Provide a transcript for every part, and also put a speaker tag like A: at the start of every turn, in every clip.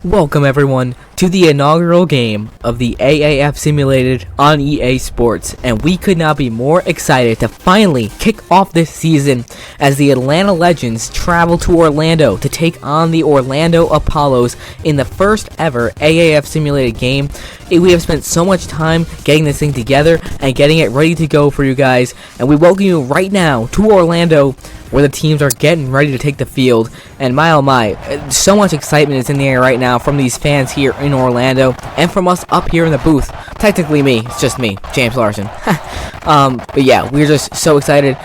A: Welcome everyone to the inaugural game of the AAF Simulated on EA Sports, and we could not be more excited to finally kick off this season as the Atlanta Legends travel to Orlando to take on the Orlando Apollos in the first ever AAF Simulated game. We have spent so much time getting this thing together and getting it ready to go for you guys, and we welcome you right now to Orlando, where the teams are getting ready to take the field. And my oh my, so much excitement is in the air right now from these fans here in Orlando and from us up here in the booth. Technically me, it's just me, James Larson. But yeah, we're just so excited.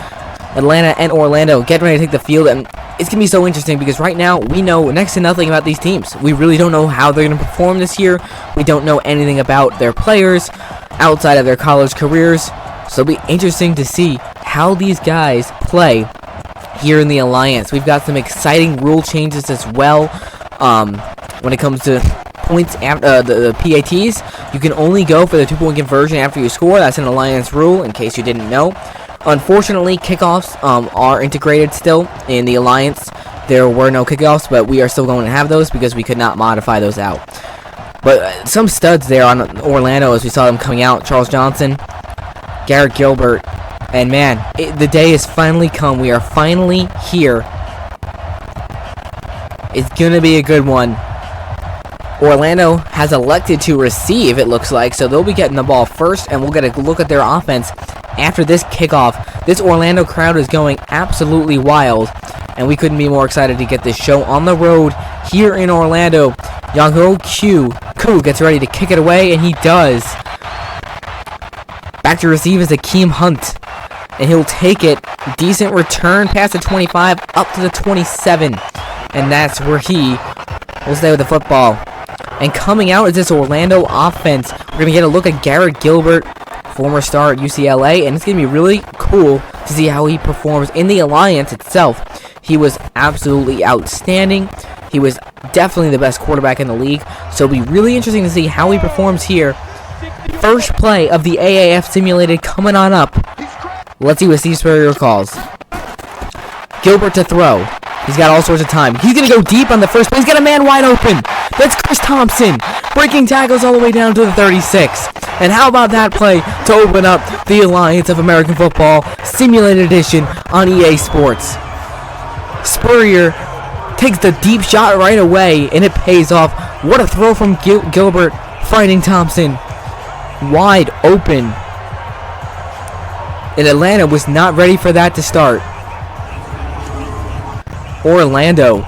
A: Atlanta and Orlando getting ready to take the field, and it's gonna be so interesting because right now we know next to nothing about these teams. We really don't know how they're gonna perform this year. We don't know anything about their players outside of their college careers, so it'll be interesting to see how these guys play here in the Alliance. We've got some exciting rule changes as well. When it comes to points after the PATs, you can only go for the 2-point conversion after you score. That's an Alliance rule, in case you didn't know. Unfortunately, kickoffs are integrated still in the Alliance. There were no kickoffs, but we are still going to have those because we could not modify those out. But some studs there on Orlando as we saw them coming out. Charles Johnson, Garrett Gilbert. And man, the day has finally come. We are finally here. It's gonna be a good one. Orlando has elected to receive, it looks like, so they'll be getting the ball first, and we'll get a look at their offense after this kickoff. This Orlando crowd is going absolutely wild, and we couldn't be more excited to get this show on the road here in Orlando. Yangho Koo gets ready to kick it away, and he does. Back to receive is Akeem Hunt, and he'll take it. Decent return past the 25 up to the 27, and that's where he will stay with the football. And coming out is this Orlando offense. We're going to get a look at Garrett Gilbert, former star at UCLA, and it's going to be really cool to see how he performs in the Alliance itself. He was absolutely outstanding. He was definitely the best quarterback in the league, so it'll be really interesting to see how he performs here. First play of the AAF Simulated coming on up. Let's see what Steve Spurrier calls. Gilbert to throw. He's got all sorts of time. He's going to go deep on the first play. He's got a man wide open. That's Chris Thompson. Breaking tackles all the way down to the 36. And how about that play to open up the Alliance of American Football Simulated Edition on EA Sports. Spurrier takes the deep shot right away, and it pays off. What a throw from Gilbert, finding Thompson wide open. And Atlanta was not ready for that to start. Orlando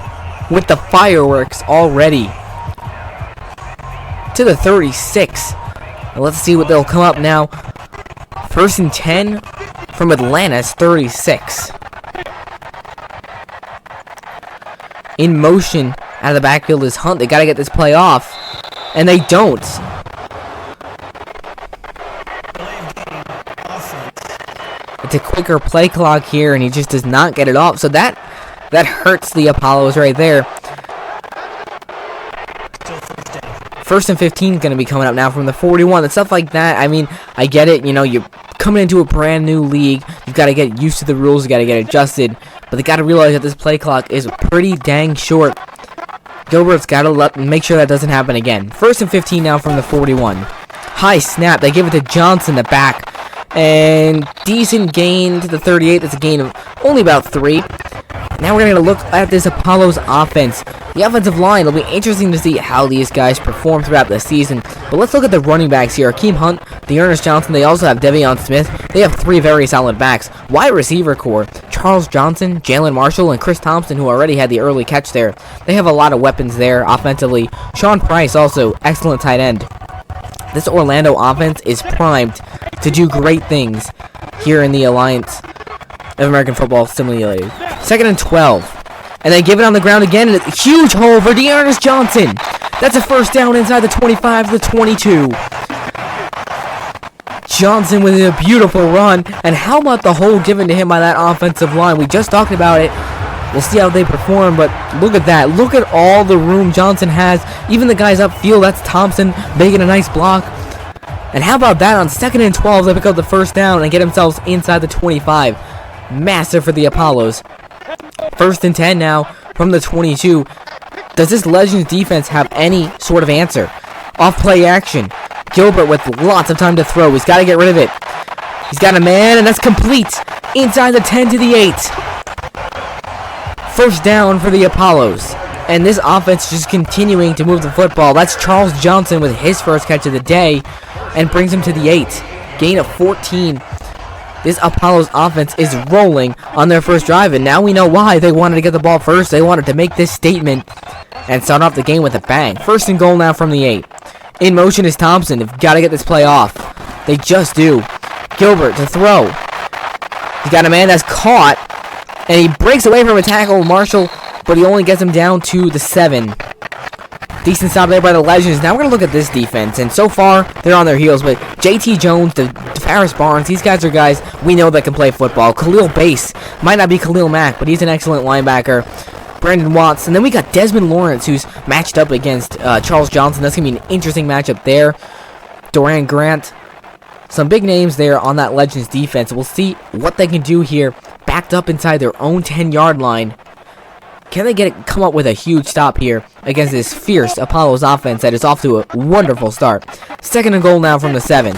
A: with the fireworks already to the 36. And let's see what they'll come up now. 1st and 10 from Atlanta's 36. In motion out of the backfield is Hunt. They got to get this play off, and they don't. It's a quicker play clock here, and he just does not get it off. So that hurts the Apollos right there. 1st and 15 is going to be coming up now from the 41 and stuff like that. I mean, I get it. You know, you're coming into a brand new league. You've got to get used to the rules. You got to get adjusted. But they got to realize that this play clock is pretty dang short. Gilbert's got to make sure that doesn't happen again. 1st and 15 now from the 41. High snap. They give it to Johnson, the back. And decent gain to the 38. That's a gain of only about 3. Now we're going to look at this Apollos offense. The offensive line, it'll be interesting to see how these guys perform throughout the season. But let's look at the running backs here. Akeem Hunt, Dearness Johnson, they also have Devion Smith. They have 3 very solid backs. Wide receiver core, Charles Johnson, Jalen Marshall, and Chris Thompson, who already had the early catch there. They have a lot of weapons there offensively. Sean Price also, excellent tight end. This Orlando offense is primed to do great things here in the Alliance of American Football Simulated. 2nd and 12. And they give it on the ground again, and it's a huge hole for Dearness Johnson. That's a first down inside the 25 to the 22. Johnson with a beautiful run. And how about the hole given to him by that offensive line? We just talked about it. We'll see how they perform, but look at that. Look at all the room Johnson has. Even the guys upfield, that's Thompson making a nice block. And how about that on 2nd and 12, they pick up the first down and get themselves inside the 25. Massive for the Apollos. 1st and 10 now from the 22. Does this Legends defense have any sort of answer? Off play action. Gilbert with lots of time to throw. He's got to get rid of it. He's got a man, and that's complete. Inside the 10 to the 8. First down for the Apollos. And this offense just continuing to move the football. That's Charles Johnson with his first catch of the day and brings him to the 8. Gain of 14. This Apollos offense is rolling on their first drive, and now we know why. They wanted to get the ball first. They wanted to make this statement and start off the game with a bang. First and goal now from the 8. In motion is Thompson. They've got to get this play off. They just do. Gilbert to throw. He's got a man that's caught, and he breaks away from a tackle, Marshall, but he only gets him down to the 7. Decent stop there by the Legends. Now we're going to look at this defense, and so far, they're on their heels, but JT Jones, DeFaris Barnes, these guys are guys we know that can play football. Khalil Bass, might not be Khalil Mack, but he's an excellent linebacker. Brandon Watts, and then we got Desmond Lawrence, who's matched up against Charles Johnson. That's going to be an interesting matchup there. Doran Grant, some big names there on that Legends defense. We'll see what they can do here, backed up inside their own 10-yard line. Can they come up with a huge stop here against this fierce Apollos offense that is off to a wonderful start? Second and goal now from the 7.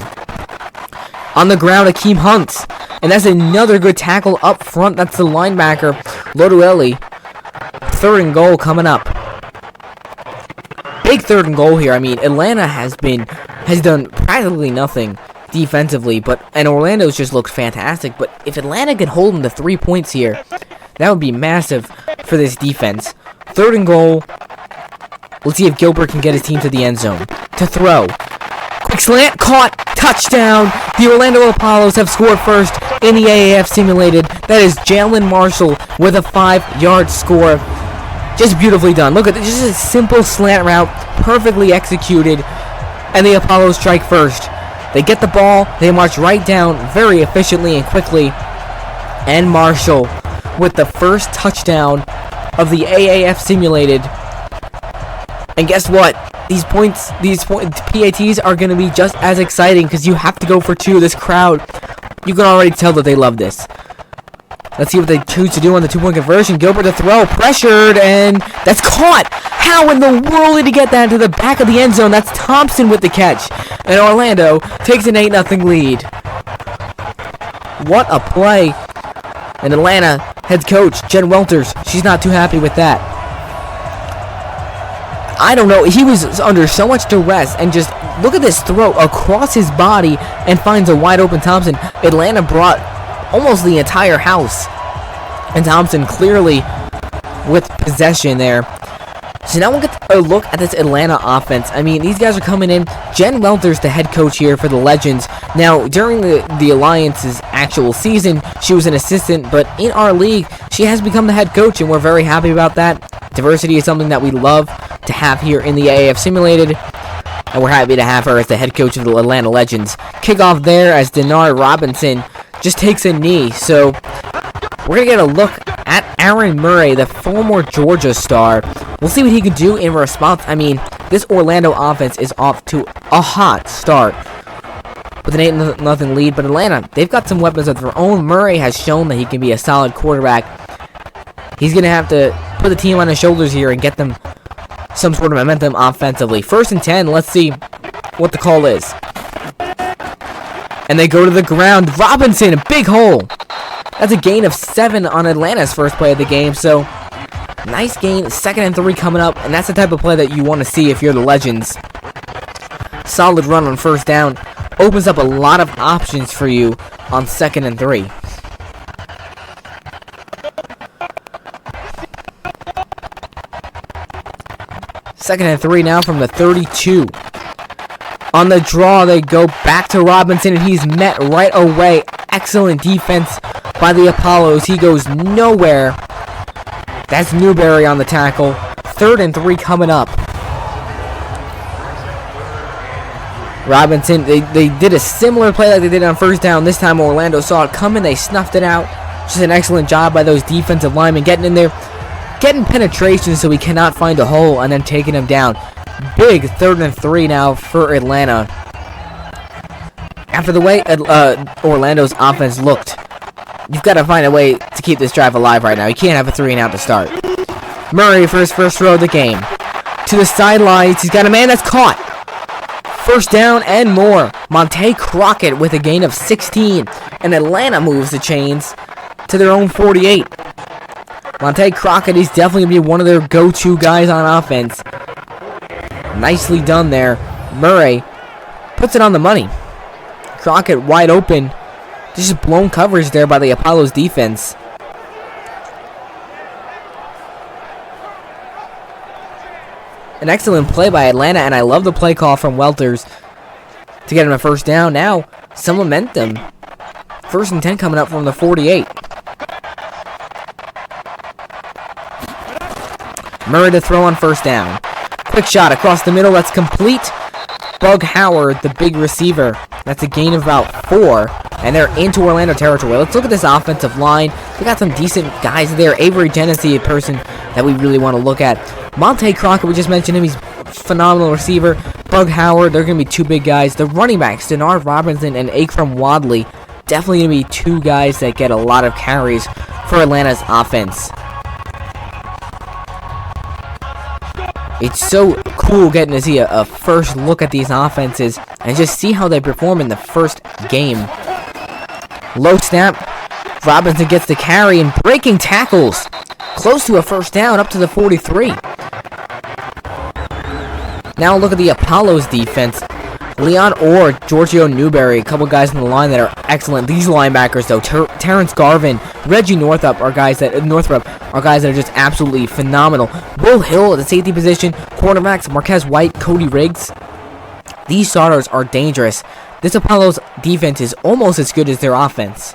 A: On the ground, Akeem Hunt, and that's another good tackle up front. That's the linebacker, Lodueli. Third and goal coming up. Big third and goal here. I mean, Atlanta has done practically nothing defensively, and Orlando's just looked fantastic. But if Atlanta could hold them to 3 points here, that would be massive for this defense. Third and goal. Let's see if Gilbert can get his team to the end zone. To throw. Quick slant. Caught. Touchdown. The Orlando Apollos have scored first in the AAF Simulated. That is Jalen Marshall with a 5-yard score. Just beautifully done. Look at this. Just a simple slant route. Perfectly executed. And the Apollos strike first. They get the ball. They march right down very efficiently and quickly. And Marshall with the first touchdown of the AAF Simulated. And guess what? These PATs are going to be just as exciting because you have to go for 2. This crowd, you can already tell that they love this. Let's see what they choose to do on the 2-point conversion. Gilbert to throw, pressured, and that's caught. How in the world did he get that into the back of the end zone? That's Thompson with the catch. And Orlando takes an 8-0 lead. What a play. And Atlanta head coach, Jen Welters, she's not too happy with that. I don't know, he was under so much duress, and just look at this throw across his body and finds a wide open Thompson. Atlanta brought almost the entire house, and Thompson clearly with possession there. So now we'll get a look at this Atlanta offense. I mean, these guys are coming in. Jen Welters, the head coach here for the Legends. Now, during the Alliance's actual season, she was an assistant, but in our league, she has become the head coach, and we're very happy about that. Diversity is something that we love to have here in the AAF Simulated, and we're happy to have her as the head coach of the Atlanta Legends. Kickoff there as Denard Robinson just takes a knee. So we're going to get a look at Aaron Murray, the former Georgia star. We'll see what he can do in response. I mean, this Orlando offense is off to a hot start with an 8-0 lead, but Atlanta, they've got some weapons of their own. Murray has shown that he can be a solid quarterback. He's going to have to put the team on his shoulders here and get them some sort of momentum offensively. First and 10, let's see what the call is. And they go to the ground. Robinson, a big hole. That's a gain of 7 on Atlanta's first play of the game, so nice gain. Second and 3 coming up, and that's the type of play that you want to see if you're the Legends. Solid run on first down. Opens up a lot of options for you on second and 3. Second and 3 now from the 32. On the draw, they go back to Robinson, and he's met right away. Excellent defense by the Apollos. He goes nowhere. That's Newberry on the tackle. Third and 3 coming up. Robinson, they did a similar play like they did on first down. This time Orlando saw it coming. They snuffed it out. Just an excellent job by those defensive linemen getting in there, getting penetration so he cannot find a hole, and then taking him down. Big third and 3 now for Atlanta. After the way Orlando's offense looked, you've got to find a way to keep this drive alive right now. You can't have a 3-and-out to start. Murray for his first throw of the game. To the sidelines. He's got a man that's caught. First down and more. Monte Crockett with a gain of 16. And Atlanta moves the chains to their own 48. Monte Crockett is definitely going to be one of their go-to guys on offense. Nicely done there. Murray puts it on the money. Crockett wide open. Just blown coverage there by the Apollo's defense. An excellent play by Atlanta, and I love the play call from Welters to get him a first down. Now, some momentum. 1st and 10 coming up from the 48. Murray to throw on first down. Quick shot across the middle. That's complete. Bug Howard, the big receiver. That's a gain of about 4. And they're into Orlando territory. Let's look at this offensive line. We got some decent guys there. Avery Genesee, a person that we really want to look at. Monte Crockett, we just mentioned him. He's a phenomenal receiver. Bug Howard, they're going to be 2 big guys. The running backs, Denard Robinson and Akram Wadley, definitely going to be 2 guys that get a lot of carries for Atlanta's offense. It's so cool getting to see a first look at these offenses and just see how they perform in the first game. Low snap. Robinson gets the carry and breaking tackles. Close to a first down up to the 43. Now look at the Apollo's defense. Leon Orr, Giorgio Newberry, a couple guys on the line that are excellent. These linebackers, though, Terrence Garvin, Reggie Northrup are guys that are just absolutely phenomenal. Will Hill at the safety position, cornerbacks Marquez White, Cody Riggs. These starters are dangerous. This Apollo's defense is almost as good as their offense.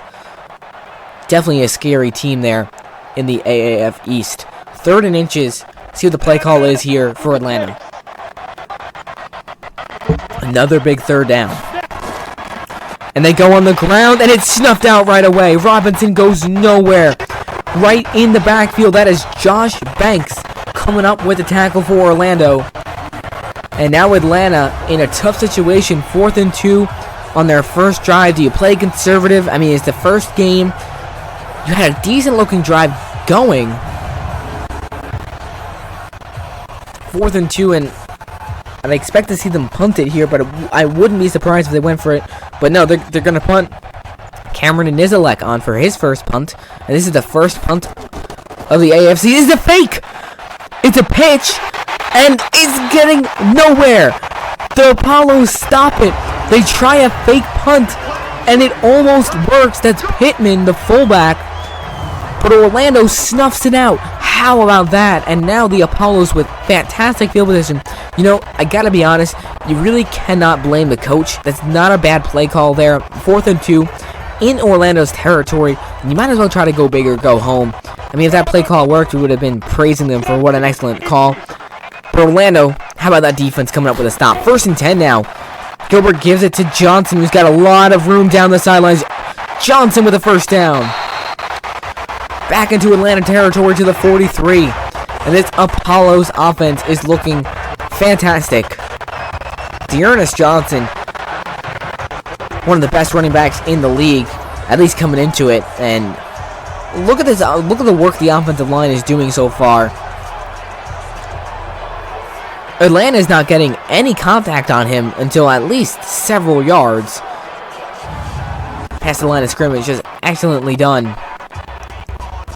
A: Definitely a scary team there in the AAF East. 3rd and inches. See what the play call is here for Atlanta. Another big 3rd down. And they go on the ground, and it's snuffed out right away. Robinson goes nowhere. Right in the backfield, that is Josh Banks coming up with the tackle for Orlando. And now Atlanta in a tough situation. 4th and 2 on their first drive. Do you play conservative? I mean, it's the first game. You had a decent-looking drive going. 4th and 2, and I expect to see them punt it here, but I wouldn't be surprised if they went for it. But no, they're going to punt. Cameron Nizelek on for his first punt. And this is the first punt of the AFC. This is a fake! It's a pitch, and it's getting nowhere. The Apollos stop it. They try a fake punt, and it almost works. That's Pittman, the fullback. But Orlando snuffs it out. How about that? And now the Apollos with fantastic field position. You know, I gotta be honest, you really cannot blame the coach. That's not a bad play call there. 4th and 2 in Orlando's territory. You might as well try to go big or go home. I mean, if that play call worked, we would have been praising them for what an excellent call. But Orlando, how about that defense coming up with a stop? 1st and 10 now. Gilbert gives it to Johnson, who's got a lot of room down the sidelines. Johnson with a first down. Back into Atlanta territory to the 43. And this Apollo's offense is looking fantastic. Dearness Johnson, one of the best running backs in the league, at least coming into it. And look at this. Look at the work the offensive line is doing so far. Atlanta is not getting any contact on him until at least several yards. Past the line of scrimmage, just excellently done.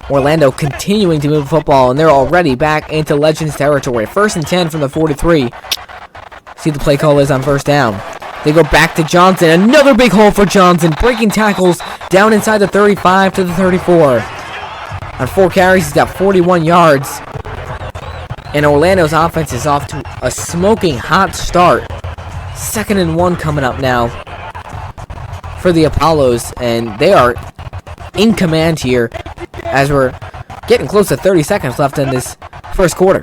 A: Orlando continuing to move the football, and they're already back into Legends territory. 1st and 10 from the 43. See what the play call is on first down. They go back to Johnson. Another big hole for Johnson. Breaking tackles down inside the 35 to the 34. On 4 carries, he's got 41 yards. And Orlando's offense is off to a smoking hot start. 2nd and 1 coming up now for the Apollos, and they are in command here as we're getting close to 30 seconds left in this first quarter.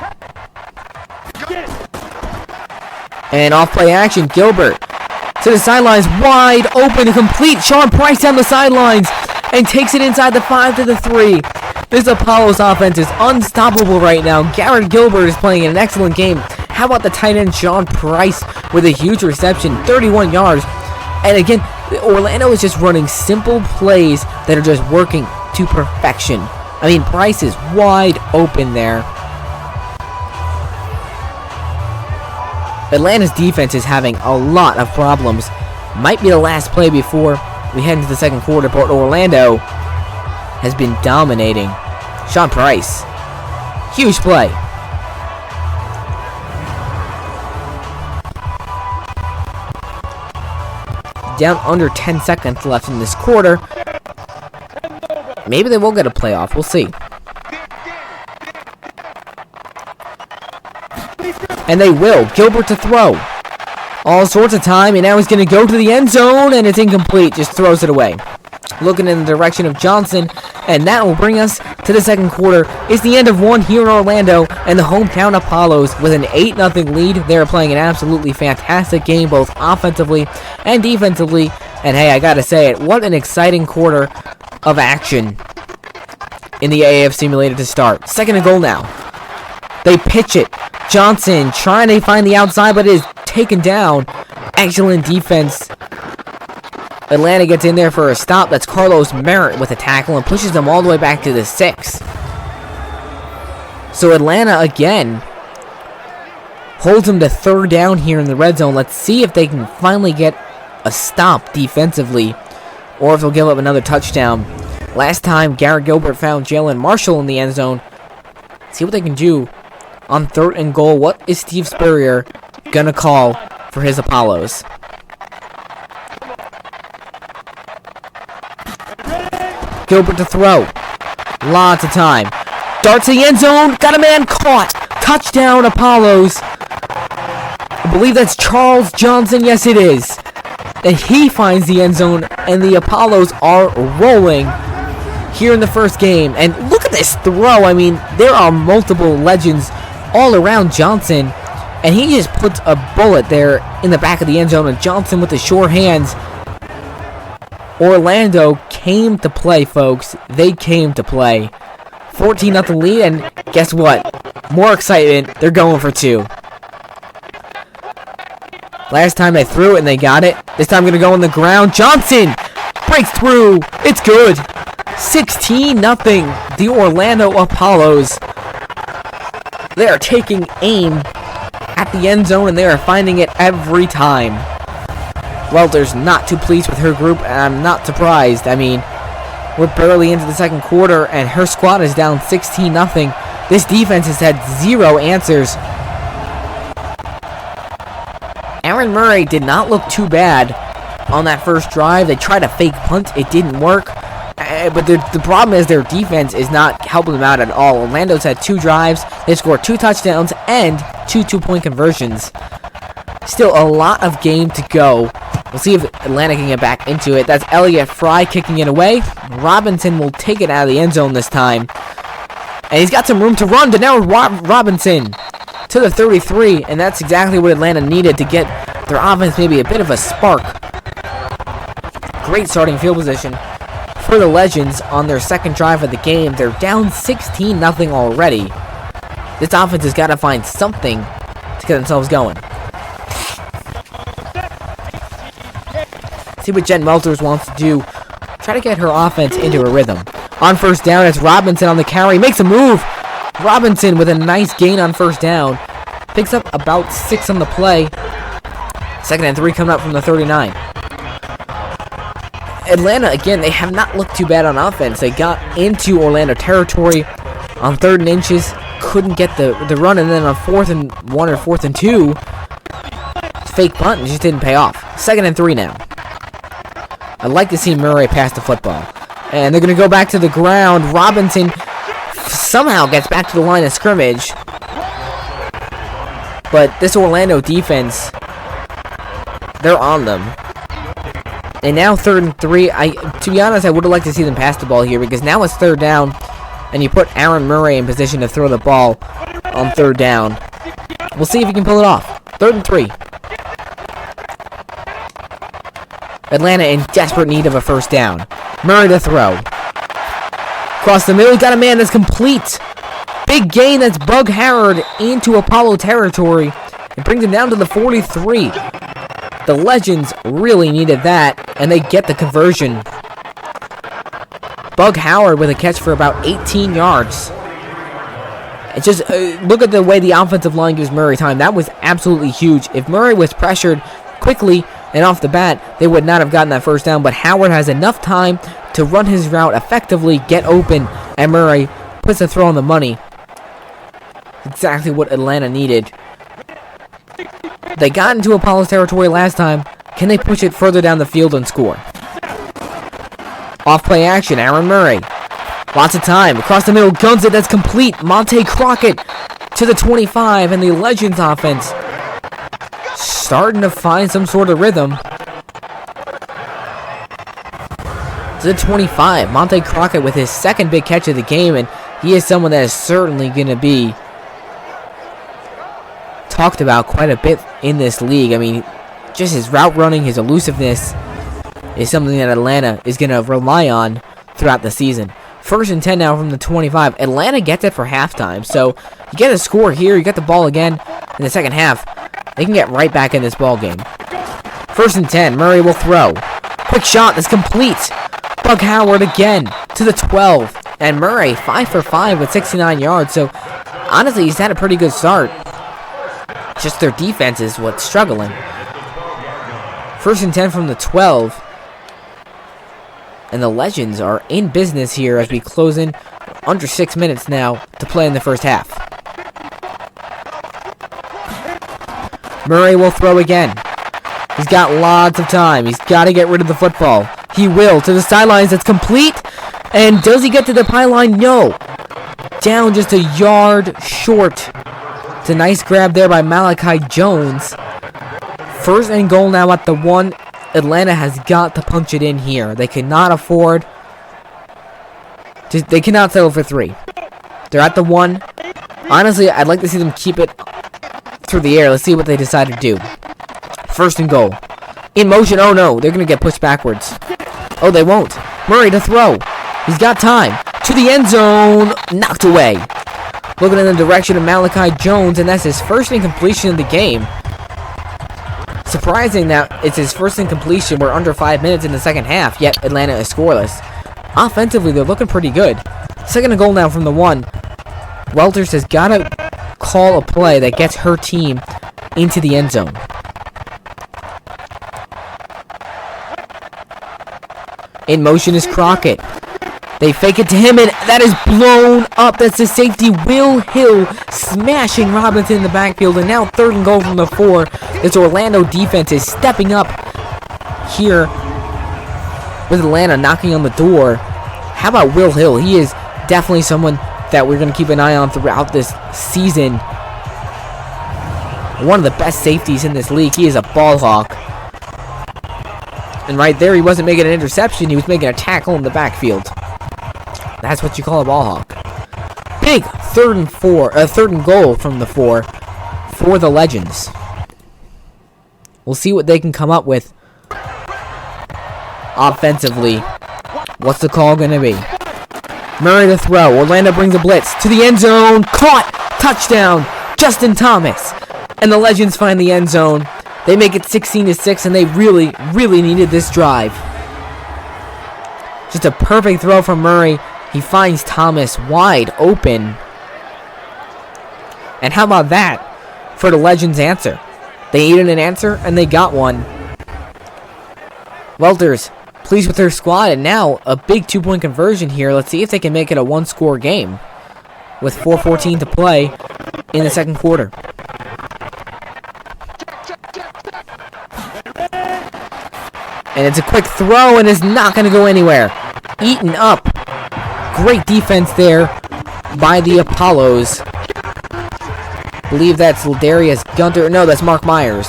A: And off play action, Gilbert to the sidelines, wide open, complete. Sean Price down the sidelines and takes it inside the 5 to the 3. This Apollo's offense is unstoppable right now. Garrett Gilbert is playing an excellent game. How about the tight end Sean Price with a huge reception, 31 yards. And again, Orlando is just running simple plays that are just working to perfection. I mean, Price is wide open there. Atlanta's defense is having a lot of problems. Might be the last play before we head into the second quarter, but Orlando has been dominating. Sean Price. Huge play. Down under 10 seconds left in this quarter. Maybe they will get a playoff. We'll see. And they will. Gilbert to throw. All sorts of time, and now he's going to go to the end zone, and it's incomplete. Just throws it away. Looking in the direction of Johnson, and that will bring us to the second quarter. It's the end of one here in Orlando, and the hometown Apollos with an 8-0 lead. They're playing an absolutely fantastic game, both offensively and defensively. And hey, I gotta say it, what an exciting quarter of action in the AAF Simulated to start. Second and goal now. They pitch it. Johnson trying to find the outside, but it is taken down. Excellent defense. Atlanta gets in there for a stop. That's Carlos Merritt with a tackle and pushes them all the way back to the 6. So Atlanta again holds them to third down here in the red zone. Let's see if they can finally get a stop defensively or if they'll give up another touchdown. Last time Garrett Gilbert found Jalen Marshall in the end zone. See what they can do on third and goal. What is Steve Spurrier gonna call for his Apollos? Gilbert to throw. Lots of time. Darts to the end zone. Got a man caught. Touchdown, Apollos. I believe that's Charles Johnson. Yes, it is. And he finds the end zone, and the Apollos are rolling here in the first game. And look at this throw. I mean, there are multiple legends all around Johnson, and he just puts a bullet there in the back of the end zone, and Johnson with the sure hands. Orlando came to play, folks. They came to play. 14-0 lead, and guess what? More excitement. They're going for 2. Last time they threw it and they got it. This time going to go on the ground. Johnson breaks through. It's good. 16-0. The Orlando Apollos. They are taking aim at the end zone, and they are finding it every time. Welter's not too pleased with her group, and I'm not surprised. I mean, we're barely into the second quarter, and her squad is down 16-0. This defense has had 0 answers. Aaron Murray did not look too bad on that first drive. They tried a fake punt. It didn't work. But the problem is their defense is not helping them out at all. Orlando's had 2 drives. They scored 2 touchdowns and 2 two-point conversions. Still a lot of game to go. We'll see if Atlanta can get back into it. That's Elliott Fry kicking it away. Robinson will take it out of the end zone this time. And he's got some room to run. But now Robinson to the 33. And that's exactly what Atlanta needed to get their offense maybe a bit of a spark. Great starting field position for the Legends on their second drive of the game. They're down 16-0 already. This offense has got to find something to get themselves going. See what Jen Welters wants to do. Try to get her offense into a rhythm. On first down, it's Robinson on the carry. Makes a move. Robinson with a nice gain on first down. Picks up about 6 on the play. 2nd and 3 coming up from the 39. Atlanta, again, they have not looked too bad on offense. They got into Orlando territory on 3rd and inches. Couldn't get the run, and then on 4th and 1 or 4th and 2, fake punt and just didn't pay off. 2nd and 3 now. I'd like to see Murray pass the football. And they're going to go back to the ground. Robinson somehow gets back to the line of scrimmage. But this Orlando defense, they're on them. And now 3rd and 3. To be honest, I would have liked to see them pass the ball here, because now it's 3rd down, and you put Aaron Murray in position to throw the ball on 3rd down. We'll see if he can pull it off. 3rd and 3. Atlanta in desperate need of a first down. Murray to throw. Across the middle, got a man that's complete. Big gain, that's Bug Harrod into Apollo territory. It brings him down to the 43. The Legends really needed that, and they get the conversion. Bug Howard with a catch for about 18 yards. It's just, look at the way the offensive line gives Murray time. That was absolutely huge. If Murray was pressured quickly and off the bat, they would not have gotten that first down. But Howard has enough time to run his route effectively, get open, and Murray puts the throw on the money. Exactly what Atlanta needed. They got into Apollo's territory last time. Can they push it further down the field and score? Off play action, Aaron Murray. Lots of time. Across the middle, guns it. That's complete. Monte Crockett to the 25, and the Legends offense starting to find some sort of rhythm. To the 25, Monte Crockett with his second big catch of the game, and he is someone that is certainly going to be talked about quite a bit in this league. I mean, just his route running, his elusiveness is something that Atlanta is going to rely on throughout the season. 1st and 10 now from the 25. Atlanta gets it for halftime, so you get a score here, you get the ball again in the second half. They can get right back in this ball game. 1st and 10, Murray will throw. Quick shot, that's complete. Bug Howard again to the 12. And Murray, 5 for 5 with 69 yards, so honestly, he's had a pretty good start. Just their defense is what's struggling. 1st and 10 from the 12. And the Legends are in business here as we close in under 6 minutes now to play in the first half. Murray will throw again. He's got lots of time. He's got to get rid of the football. He will. To the sidelines. It's complete. And does he get to the pylon? No. Down just a yard short. It's a nice grab there by Malachi Jones. 1st and goal now at the 1. Atlanta has got to punch it in here. They cannot afford. They cannot settle for 3. They're at the 1. Honestly, I'd like to see them keep it through the air. Let's see what they decide to do. 1st and goal. In motion. Oh no, they're going to get pushed backwards. Oh, they won't. Murray to throw. He's got time. To the end zone. Knocked away. Looking in the direction of Malachi Jones, and that's his first incompletion of the game. Surprising that it's his first incompletion. We're under 5 minutes in the second half, yet Atlanta is scoreless. Offensively, they're looking pretty good. 2nd and goal now from the 1. Welters has got to call a play that gets her team into the end zone. In motion is Crockett. They fake it to him, and that is blown up. That's the safety, Will Hill, smashing Robinson in the backfield. And now 3rd and goal from the 4. This Orlando defense is stepping up here with Atlanta knocking on the door. How about Will Hill? He is definitely someone that we're going to keep an eye on throughout this season. One of the best safeties in this league. He is a ball hawk. And right there, he wasn't making an interception. He was making a tackle in the backfield. That's what you call a ball hawk. Big 3rd and goal from the 4 for the Legends. We'll see what they can come up with offensively. What's the call going to be? Murray to throw. Orlando brings a blitz to the end zone. Caught. Touchdown. Justin Thomas. And the Legends find the end zone. They make it 16-6, and they really, really needed this drive. Just a perfect throw from Murray. He finds Thomas wide open. And how about that for the Legends' answer? They needed an answer, and they got one. Welters pleased with their squad, and now a big 2-point conversion here. Let's see if they can make it a 1-score game with 4:14 to play in the second quarter. And it's a quick throw, and it's not going to go anywhere. Eaten up. Great defense there by the Apollos. I believe that's Ladarius Gunter. No, that's Mark Myers.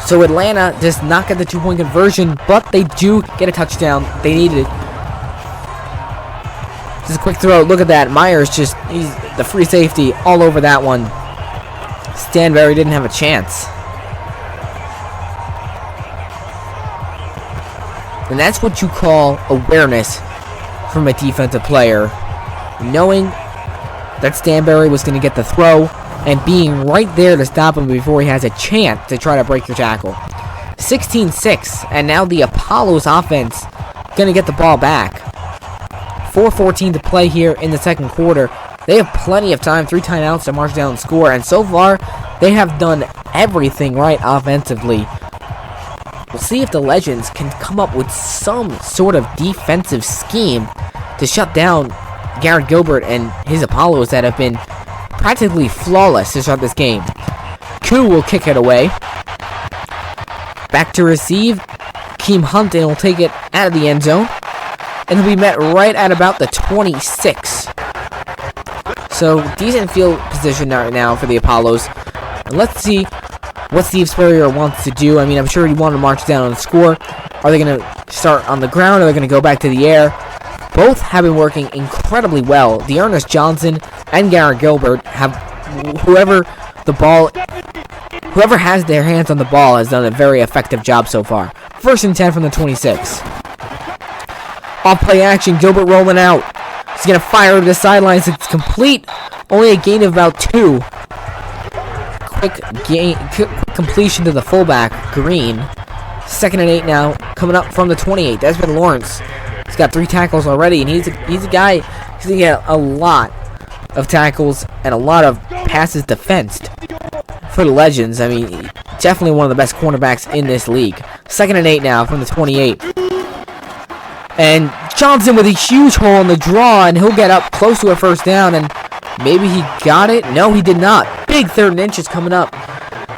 A: So Atlanta does not get the 2-point conversion, but they do get a touchdown. They needed it. Just a quick throw. Look at that. Myers he's the free safety all over that one. Stanberry didn't have a chance. And that's what you call awareness from a defensive player. Knowing that Stanberry was going to get the throw and being right there to stop him before he has a chance to try to break your tackle. 16-6, and now the Apollos offense going to get the ball back. 4:14 to play here in the second quarter. They have plenty of time, 3 timeouts to march down and score, and so far, they have done everything right offensively. We'll see if the Legends can come up with some sort of defensive scheme to shut down Garrett Gilbert and his Apollos that have been practically flawless to start this game. Koo will kick it away. Back to receive. Keem Hunton will take it out of the end zone. And he'll be met right at about the 26. So, decent field position right now for the Apollos. And let's see what Steve Spurrier wants to do. I mean, I'm sure he wanted to march down and score. Are they going to start on the ground, or are they going to go back to the air? Both have been working incredibly well. Dearness Johnson and Garrett Gilbert have, whoever has their hands on the ball has done a very effective job so far. 1st and 10 from the 26. Off play action, Gilbert rolling out. He's going to fire to the sidelines. It's complete. Only a gain of about 2. Quick completion to the fullback, Green. 2nd and 8 now, coming up from the 28. Desmond Lawrence. He's got 3 tackles already, and he's a guy who's going to get a lot of tackles and a lot of passes defensed for the Legends. I mean, definitely one of the best cornerbacks in this league. 2nd and 8 now from the 28. And Johnson with a huge hole in the draw, and he'll get up close to a 1st down, and maybe he got it? No, he did not. Big 3rd and inches coming up.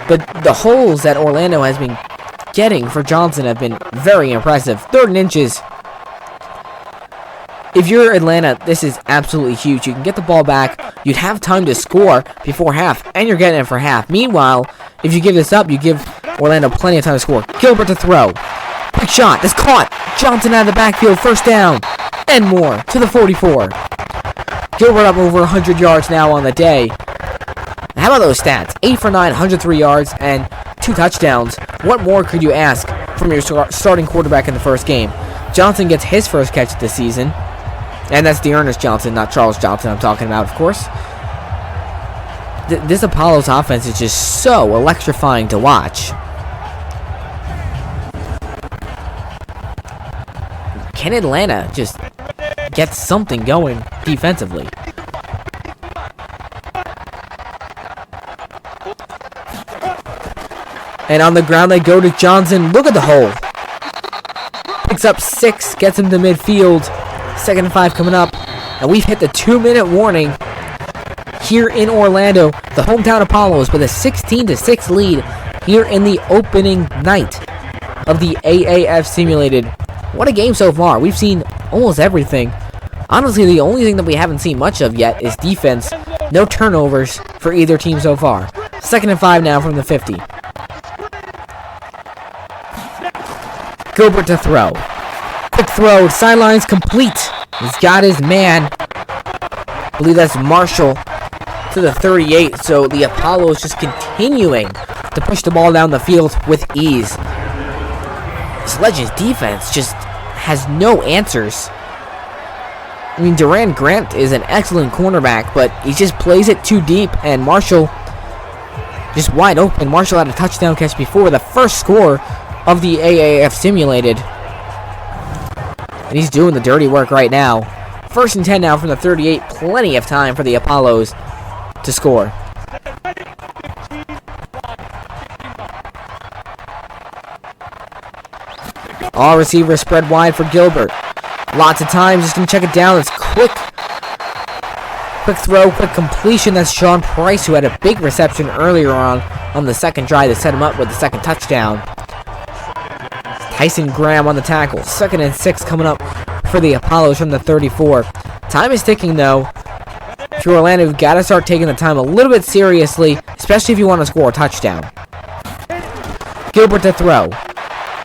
A: But the holes that Orlando has been getting for Johnson have been very impressive. 3rd and inches. If you're Atlanta, this is absolutely huge. You can get the ball back. You'd have time to score before half, and you're getting it for half. Meanwhile, if you give this up, you give Orlando plenty of time to score. Gilbert to throw. Quick shot. That's caught. Johnson out of the backfield. 1st down. And more to the 44. Gilbert up over 100 yards now on the day. How about those stats? 8 for 9, 103 yards, and 2 touchdowns. What more could you ask from your starting quarterback in the first game? Johnson gets his first catch this season. And that's Dearness Johnson, not Charles Johnson I'm talking about, of course. This Apollo's offense is just so electrifying to watch. Can Atlanta just get something going defensively? And on the ground they go to Johnson. Look at the hole. Picks up 6, gets him to midfield. 2nd and 5 coming up. And we've hit the 2-minute warning here in Orlando. The hometown Apollos with a 16-6 lead here in the opening night of the AAF Simulated. What a game so far. We've seen almost everything. Honestly, the only thing that we haven't seen much of yet is defense. No turnovers for either team so far. 2nd and 5 now from the 50. Gilbert to throw. Quick throw. Sidelines complete. He's got his man. I believe that's Marshall to the 38. So the Apollos just continuing to push the ball down the field with ease. This Legends defense just has no answers. I mean, Duran Grant is an excellent cornerback, but he just plays it too deep, and Marshall just wide open. Marshall had a touchdown catch before the first score of the AAF Simulated. And he's doing the dirty work right now. 1st and 10 now from the 38. Plenty of time for the Apollos to score. All receivers spread wide for Gilbert. Lots of time. Just going to check it down. It's quick throw, quick completion. That's Sean Price, who had a big reception earlier on the second drive to set him up with the 2nd touchdown. Tyson Graham on the tackle. 2nd and 6 coming up for the Apollos from the 34. Time is ticking, though. If you're Orlando, you've got to start taking the time a little bit seriously, especially if you want to score a touchdown. Gilbert to throw.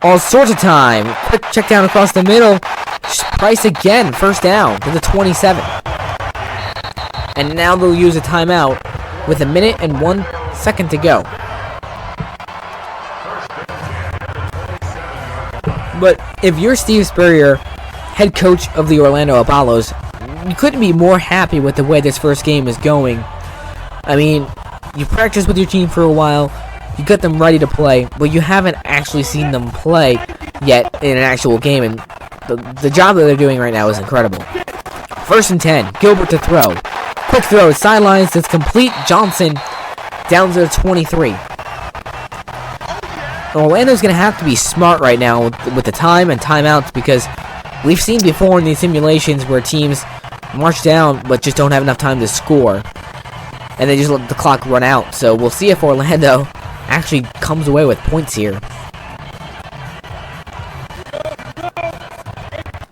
A: All sorts of time. Quick check down across the middle. Price again. 1st down to the 27. And now they'll use a timeout with 1 minute and 1 second to go. But if you're Steve Spurrier, head coach of the Orlando Apollos, you couldn't be more happy with the way this first game is going. I mean, you practiced with your team for a while, you got them ready to play, but you haven't actually seen them play yet in an actual game, and the job that they're doing right now is incredible. 1st and 10, Gilbert to throw. Quick throw, sidelines, it's complete. Johnson down to the 23. Orlando's going to have to be smart right now with the time and timeouts, because we've seen before in these simulations where teams march down but just don't have enough time to score, and they just let the clock run out. So we'll see if Orlando actually comes away with points here.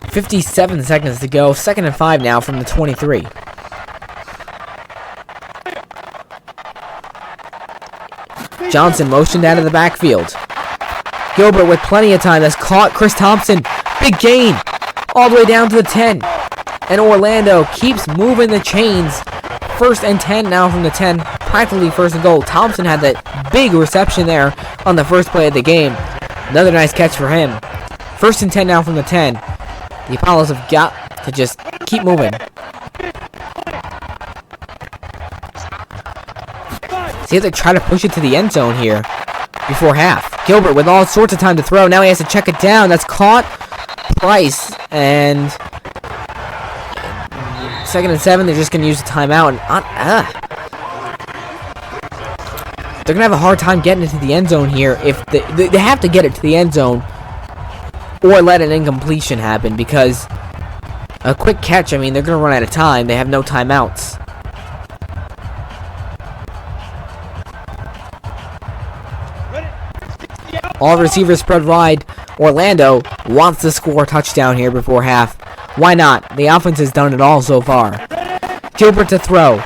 A: 57 seconds to go. 2nd and 5 now from the 23. Johnson motioned out of the backfield. Gilbert with plenty of time. That's caught. Chris Thompson. Big gain. All the way down to the 10. And Orlando keeps moving the chains. 1st and 10 now from the 10. Practically 1st and goal. Thompson had that big reception there on the first play of the game. Another nice catch for him. 1st and 10 now from the 10. The Apollos have got to just keep moving. See if they try to push it to the end zone here before half. Gilbert with all sorts of time to throw. Now he has to check it down. That's caught. Price. And 2nd and 7. They're just going to use the timeout. They're going to have a hard time getting into the end zone here. If they have to get it to the end zone or let an incompletion happen, because a quick catch, I mean, they're going to run out of time. They have no timeouts. All receivers spread wide. Orlando wants to score a touchdown here before half. Why not? The offense has done it all so far. Gilbert to throw.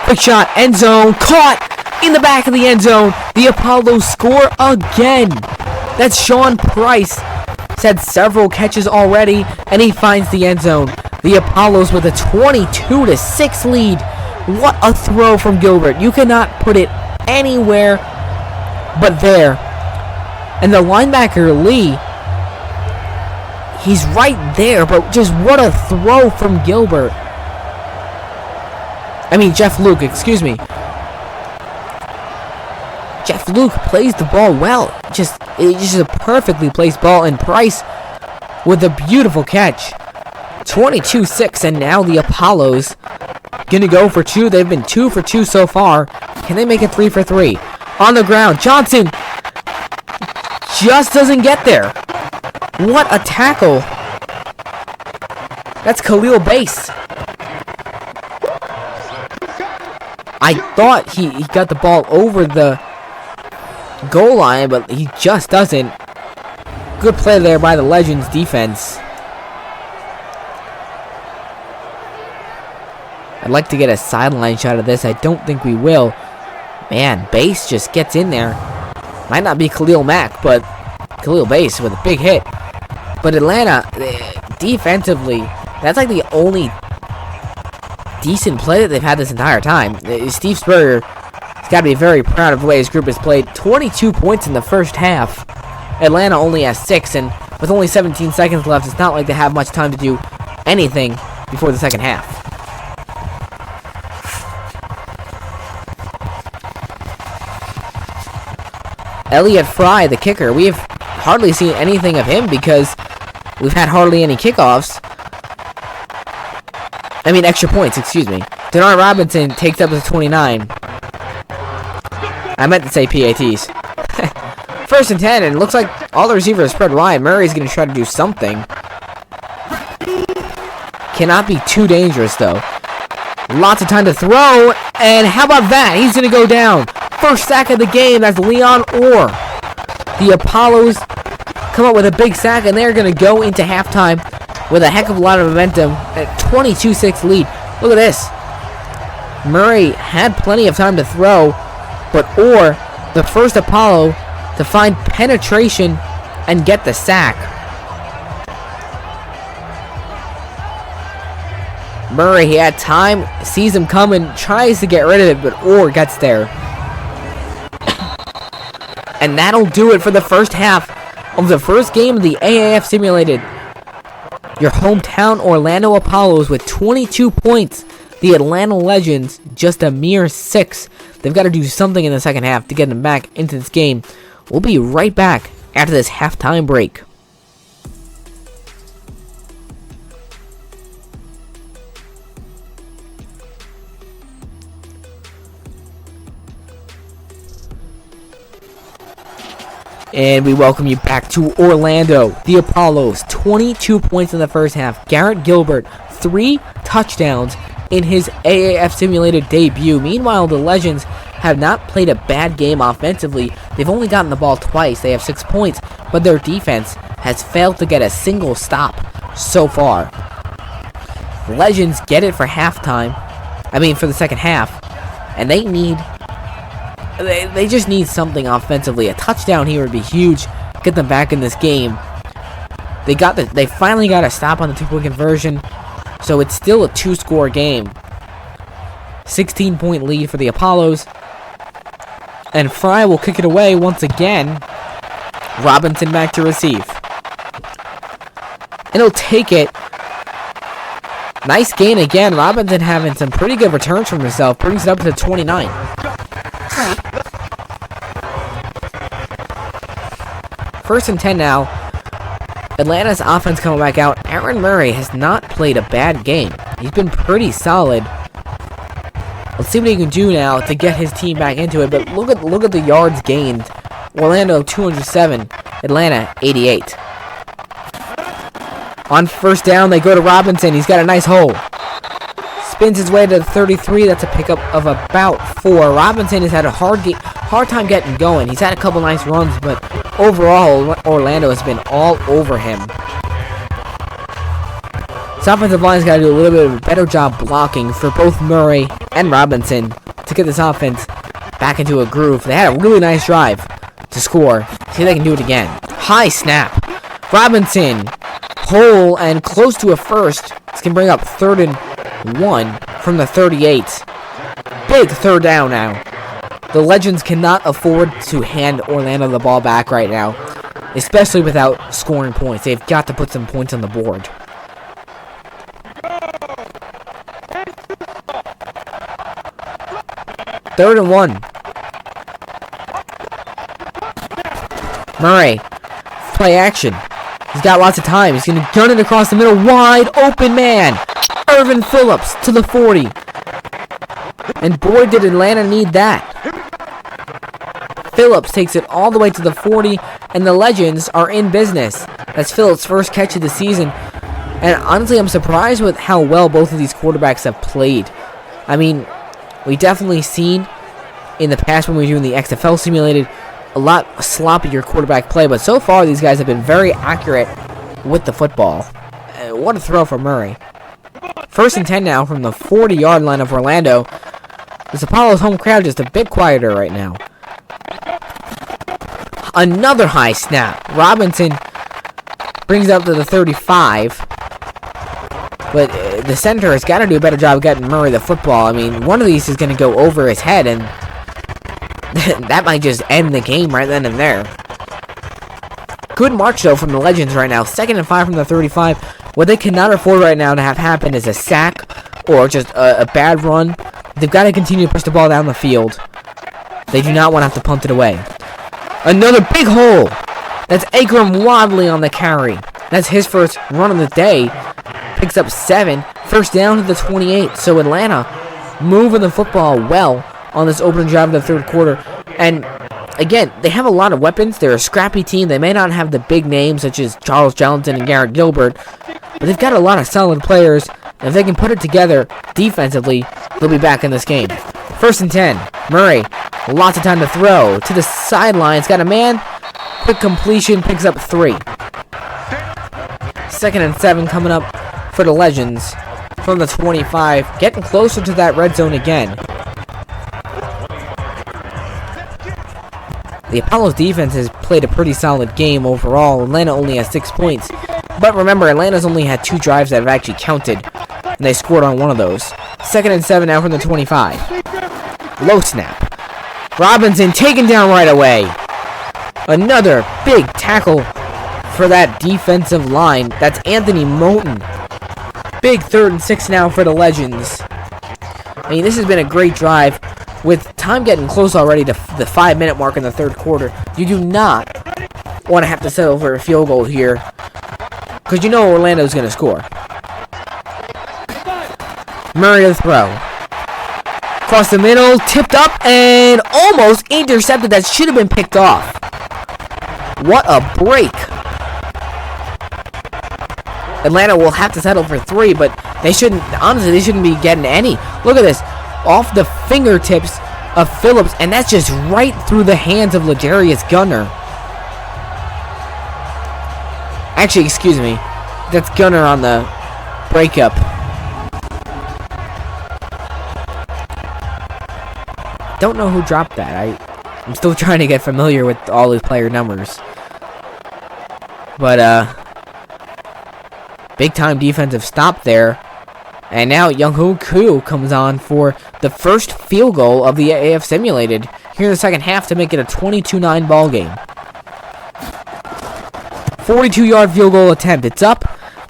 A: Quick shot. End zone. Caught in the back of the end zone. The Apollos score again. That's Sean Price. He's had several catches already, and he finds the end zone. The Apollos with a 22-6 lead. What a throw from Gilbert. You cannot put it anywhere but there. And the linebacker, Lee, he's right there, but just what a throw from Gilbert. I mean, Jeff Luke, excuse me. Jeff Luke plays the ball well. It's just a perfectly placed ball, and Price with a beautiful catch. 22-6, and now the Apollos gonna go for 2. They've been 2 for 2 so far. Can they make it 3 for 3? On the ground, Johnson just doesn't get there. What a tackle. That's Khalil Bass. I thought he got the ball over the goal line, but he just doesn't. Good play there by the Legends defense. I'd like to get a sideline shot of this. I don't think we will. Man, Bass just gets in there. Might not be Khalil Mack, but Khalil Bass with a big hit. But Atlanta, defensively, that's like the only decent play that they've had this entire time. Steve Spurrier has got to be very proud of the way his group has played. 22 points in the first half. Atlanta only has 6, and with only 17 seconds left, it's not like they have much time to do anything before the second half. Elliott Fry, the kicker, we have hardly seen anything of him because we've had hardly any kickoffs. I mean, extra points, excuse me. Denard Robinson takes up the 29. I meant to say PATs. 1st and 10, and it looks like all the receivers spread wide. Murray's going to try to do something. Cannot be too dangerous, though. Lots of time to throw, and how about that? He's going to go down. First sack of the game, that's Leon Orr. The Apollos come up with a big sack, and they're going to go into halftime with a heck of a lot of momentum at 22-6 lead. Look at this. Murray had plenty of time to throw, but Orr, the first Apollo to find penetration and get the sack. Murray, he had time, sees him coming, tries to get rid of it, but Orr gets there. And that'll do it for the first half of the first game of the AAF Simulated. Your hometown Orlando Apollos with 22 points. The Atlanta Legends just a mere 6. They've got to do something in the second half to get them back into this game. We'll be right back after this halftime break. And we welcome you back to Orlando. The Apollos, 22 points in the first half. Garrett Gilbert, 3 touchdowns in his AAF Simulated debut. Meanwhile, the Legends have not played a bad game offensively. They've only gotten the ball twice. They have 6 points, but their defense has failed to get a single stop so far. The Legends get it for halftime. For the second half. And they just need something offensively. A touchdown here would be huge. Get them back in this game. They finally got a stop on the 2-point conversion. So it's still a 2-score game. 16-point lead for the Apollos. And Fry will kick it away once again. Robinson back to receive. And he'll take it. Nice gain again. Robinson having some pretty good returns from himself. Brings it up to 29. First and 10 now. Atlanta's offense coming back out. Aaron Murray has not played a bad game. He's been pretty solid. Let's see what he can do now to get his team back into it. But look at the yards gained. Orlando 207. Atlanta 88. On first down, they go to Robinson. He's got a nice hole. Spins his way to the 33. That's a pickup of about 4. Robinson has had a hard time getting going. He's had a couple nice runs, but overall, Orlando has been all over him. This offensive line's got to do a little bit of a better job blocking for both Murray and Robinson to get this offense back into a groove. They had a really nice drive to score. See if they can do it again. High snap. Robinson. Hole and close to a first. This can bring up 3rd and 1 from the 38. Big third down now. The Legends cannot afford to hand Orlando the ball back right now, especially without scoring points. They've got to put some points on the board. Third and 1. Murray. Play action. He's got lots of time. He's going to gun it across the middle. Wide open man. Irvin Phillips to the 40. And boy, did Atlanta need that. Phillips takes it all the way to the 40. And the Legends are in business. That's Phillips' first catch of the season. And honestly, I'm surprised with how well both of these quarterbacks have played. We definitely seen in the past when we were doing the XFL Simulated a lot sloppier quarterback play, but so far these guys have been very accurate with the football. What a throw from Murray. First and 10 now from the 40-yard line of Orlando. This Apollo's home crowd just a bit quieter right now. Another high snap. Robinson brings it up to the 35. But the center has got to do a better job of getting Murray the football. One of these is going to go over his head, and that might just end the game right then and there. Good march, though, from the Legends right now. 2nd and 5 from the 35. What they cannot afford right now to have happen is a sack or just a bad run. They've got to continue to push the ball down the field. They do not want to have to punt it away. Another big hole. That's Akram Wadley on the carry. That's his first run of the day. Picks up 7. First down to the 28. So Atlanta moving the football well on this opening drive of the third quarter. And again, they have a lot of weapons. They're a scrappy team. They may not have the big names such as Charles Johnson and Garrett Gilbert, but they've got a lot of solid players. And if they can put it together defensively, they'll be back in this game. First and 10. Murray, lots of time to throw. To the sidelines, got a man. Quick completion, picks up 3. 2nd and 7 coming up for the Legends from the 25. Getting closer to that red zone again. The Apollos defense has played a pretty solid game overall. Atlanta only has 6 points. But remember, Atlanta's only had 2 drives that have actually counted. And they scored on one of those. 2nd and 7 now from the 25. Low snap. Robinson taken down right away. Another big tackle for that defensive line. That's Anthony Moten. Big 3rd and 6 now for the Legends. This has been a great drive. With time getting close already to the 5-minute mark in the third quarter, you do not want to have to settle for a field goal here, because you know Orlando's going to score. Murray to throw. Across the middle, tipped up, and almost intercepted. That should have been picked off. What a break. Atlanta will have to settle for 3, but they shouldn't be getting any. Look at this. Off the fingertips of Phillips, and that's just right through the hands of Ladarius Gunner. Actually, excuse me. That's Gunner on the breakup. Don't know who dropped that. I'm still trying to get familiar with all these player numbers. But, big time defensive stop there. And now Young-Hoo Koo comes on for the first field goal of the AAF Simulated here in the second half to make it a 22-9 ball game. 42-yard field goal attempt. It's up,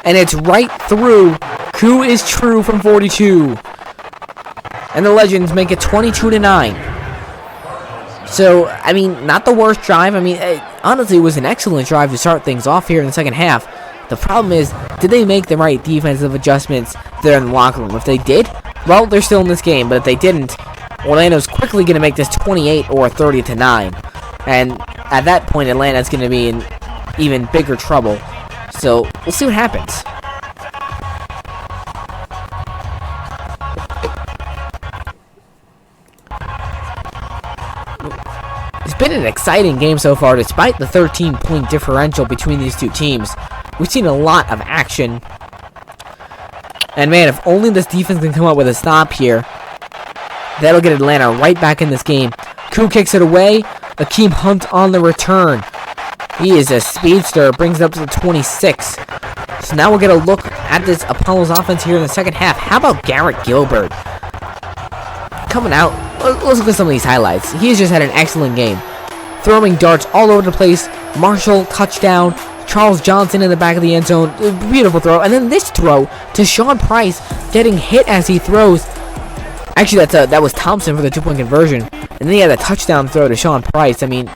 A: and it's right through. Koo is true from 42. And the Legends make it 22-9. So, I mean, not the worst drive. I mean, honestly, it was an excellent drive to start things off here in the second half. The problem is, did they make the right defensive adjustments there in the locker room? If they did, well, they're still in this game. But if they didn't, Orlando's quickly going to make this 28 or 30-9. And at that point, Atlanta's going to be in even bigger trouble. So, we'll see what happens. It's been an exciting game so far, despite the 13-point differential between these two teams. We've seen a lot of action. And man, if only this defense can come up with a stop here, that'll get Atlanta right back in this game. Koo kicks it away. Akeem Hunt on the return. He is a speedster. Brings it up to the 26. So now we'll get a look at this Apollo's offense here in the second half. How about Garrett Gilbert? Coming out. Let's look at some of these highlights. He's just had an excellent game. Throwing darts all over the place. Marshall, touchdown. Charles Johnson in the back of the end zone. Beautiful throw. And then this throw to Sean Price, getting hit as he throws. Actually, that was Thompson for the 2-point conversion. And then he had a touchdown throw to Sean Price. I mean,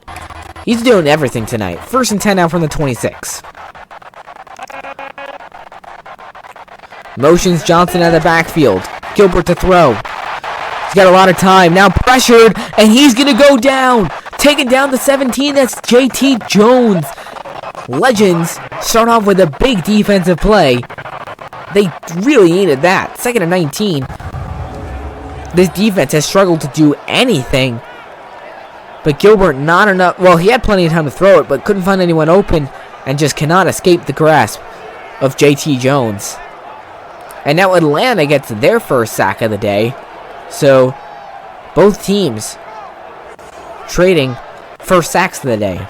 A: he's doing everything tonight. 1st and 10 now from the 26. Motions Johnson out of the backfield. Gilbert to throw. He's got a lot of time. Now pressured, and he's going to go down. Taken down to 17. That's JT Jones. Legends start off with a big defensive play. They really needed that. 2nd and 19. This defense has struggled to do anything. But Gilbert, not enough. Well, he had plenty of time to throw it, but couldn't find anyone open and just cannot escape the grasp of JT Jones. And now Atlanta gets their first sack of the day. So, both teams trading first sacks of the day.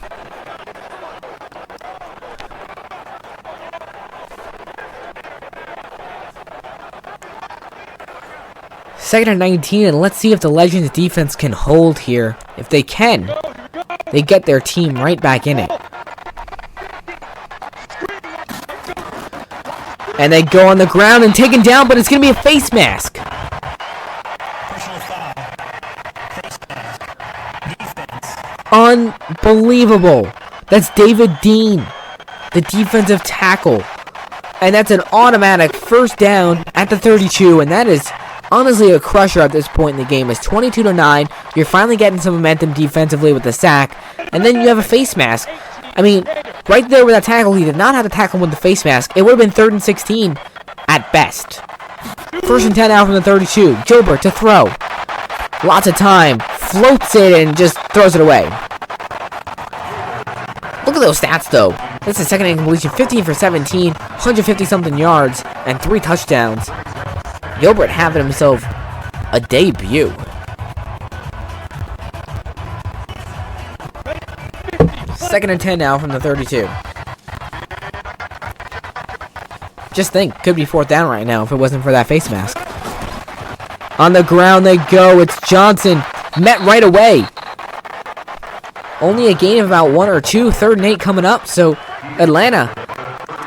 A: Second and 19, and let's see if the Legends defense can hold here. If they can, they get their team right back in it. And they go on the ground and taken down, but it's going to be a face mask. Unbelievable. That's David Dean, the defensive tackle. And that's an automatic first down at the 32, and that is honestly a crusher at this point in the game. It's 22-9. You're finally getting some momentum defensively with the sack, and then you have a face mask. I mean, right there with that tackle, he did not have to tackle with the face mask. It would have been 3rd and 16 at best. 1st and 10 out from the 32. Gilbert to throw. Lots of time. Floats it and just throws it away. Look at those stats, though. This is second incompletion. 15 for 17, 150-something yards, and 3 touchdowns. Gilbert having himself a debut. Second and 10 now from the 32. Just think, could be 4th down right now if it wasn't for that face mask. On the ground they go. It's Johnson. Met right away. Only a gain of about 1 or 2. 3rd and 8 coming up. So Atlanta,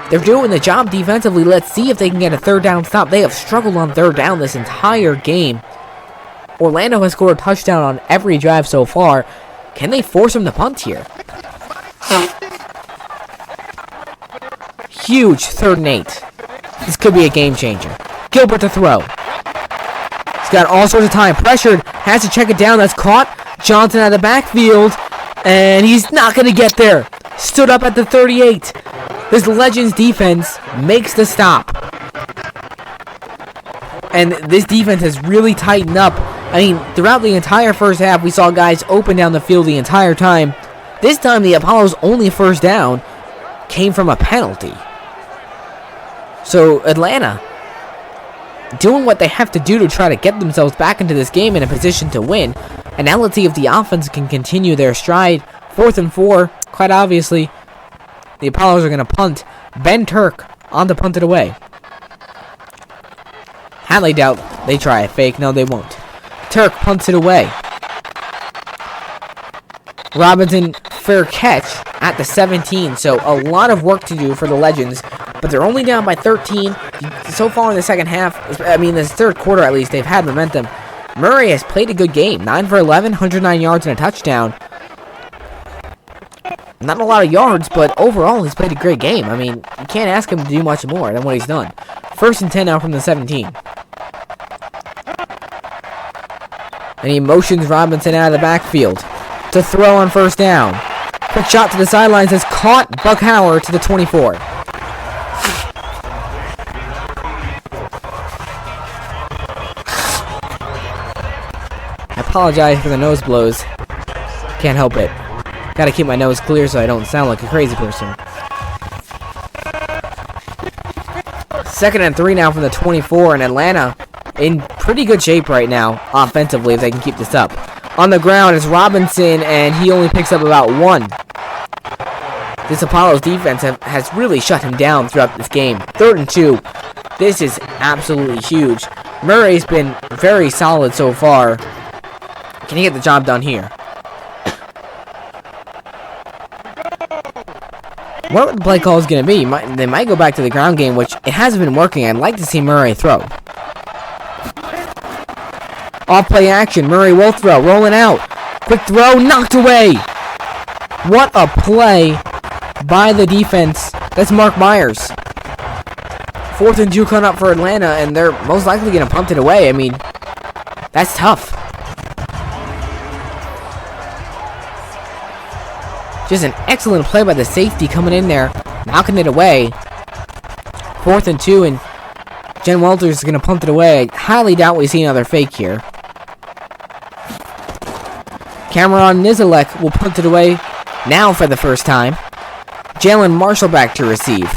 A: they're doing the job defensively. Let's see if they can get a 3rd down stop. They have struggled on 3rd down this entire game. Orlando has scored a touchdown on every drive so far. Can they force them to punt here? Huge 3rd and 8. This could be a game changer. Gilbert to throw. He's got all sorts of time. Pressured. Has to check it down. That's caught. Johnson out of the backfield. And he's not going to get there. stood up at the 38. This Legends defense makes the stop. And this defense has really tightened up. I mean, throughout the entire first half, we saw guys open down the field the entire time. This time, the Apollo's only first down came from a penalty. So, Atlanta doing what they have to do to try to get themselves back into this game in a position to win. And now let's see if the offense can continue their stride. 4th and 4, quite obviously, the Apollos are going to punt. Ben Turk on to punt it away. Highly doubt they try a fake. No, they won't. Turk punts it away. Robinson, fair catch at the 17. So a lot of work to do for the Legends. But they're only down by 13. So far in the second half, I mean, this third quarter at least, they've had momentum. Murray has played a good game. 9 for 11, 109 yards and a touchdown. Not a lot of yards, but overall, he's played a great game. I mean, you can't ask him to do much more than what he's done. 1st and 10 now from the 17. And he motions Robinson out of the backfield to throw on 1st down. Quick shot to the sidelines has caught Buck Howard to the 24. I apologize for the nose blows. Can't help it. Gotta keep my nose clear so I don't sound like a crazy person. 2nd and 3 now from the 24, and Atlanta in pretty good shape right now, offensively, if they can keep this up. On the ground is Robinson, and he only picks up about 1. This Apollo's defense has really shut him down throughout this game. 3rd and 2. This is absolutely huge. Murray's been very solid so far. Can he get the job done here? What the play call is going to be? They might go back to the ground game, which it hasn't been working. I'd like to see Murray throw. Off play action. Murray will throw. Rolling out. Quick throw. Knocked away. What a play by the defense. That's Mark Myers. 4th and 2 coming up for Atlanta, and they're most likely going to punt it away. I mean, that's tough. Just an excellent play by the safety coming in there, knocking it away. 4th and 2, and Jen Walters is going to punt it away. I highly doubt we see another fake here. Cameron Nizelek will punt it away now for the first time. Jalen Marshall back to receive.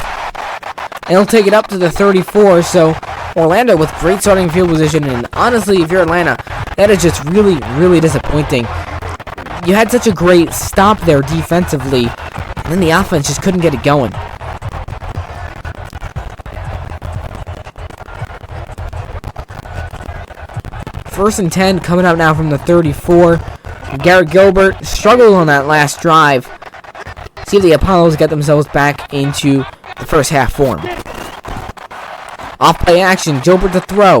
A: And he'll take it up to the 34, so Orlando with great starting field position, and honestly, if you're Atlanta, that is just really, really disappointing. You had such a great stop there defensively, and then the offense just couldn't get it going. First and 10 coming up now from the 34. Garrett Gilbert struggled on that last drive. See if the Apollos get themselves back into the first half form. Off play action, Gilbert to throw.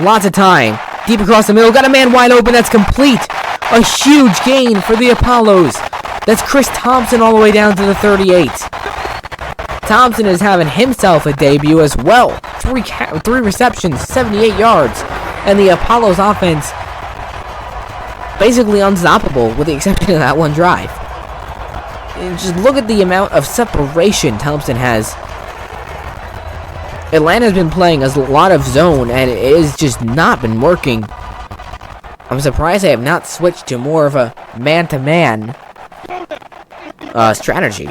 A: Lots of time. Deep across the middle, got a man wide open, that's complete. A huge gain for the Apollos. That's Chris Thompson all the way down to the 38. Thompson is having himself a debut as well. Three receptions, 78 yards. And the Apollos offense basically unstoppable with the exception of that one drive. And just look at the amount of separation Thompson has. Atlanta's been playing a lot of zone, and it has just not been working. I'm surprised they have not switched to more of a man-to-man strategy.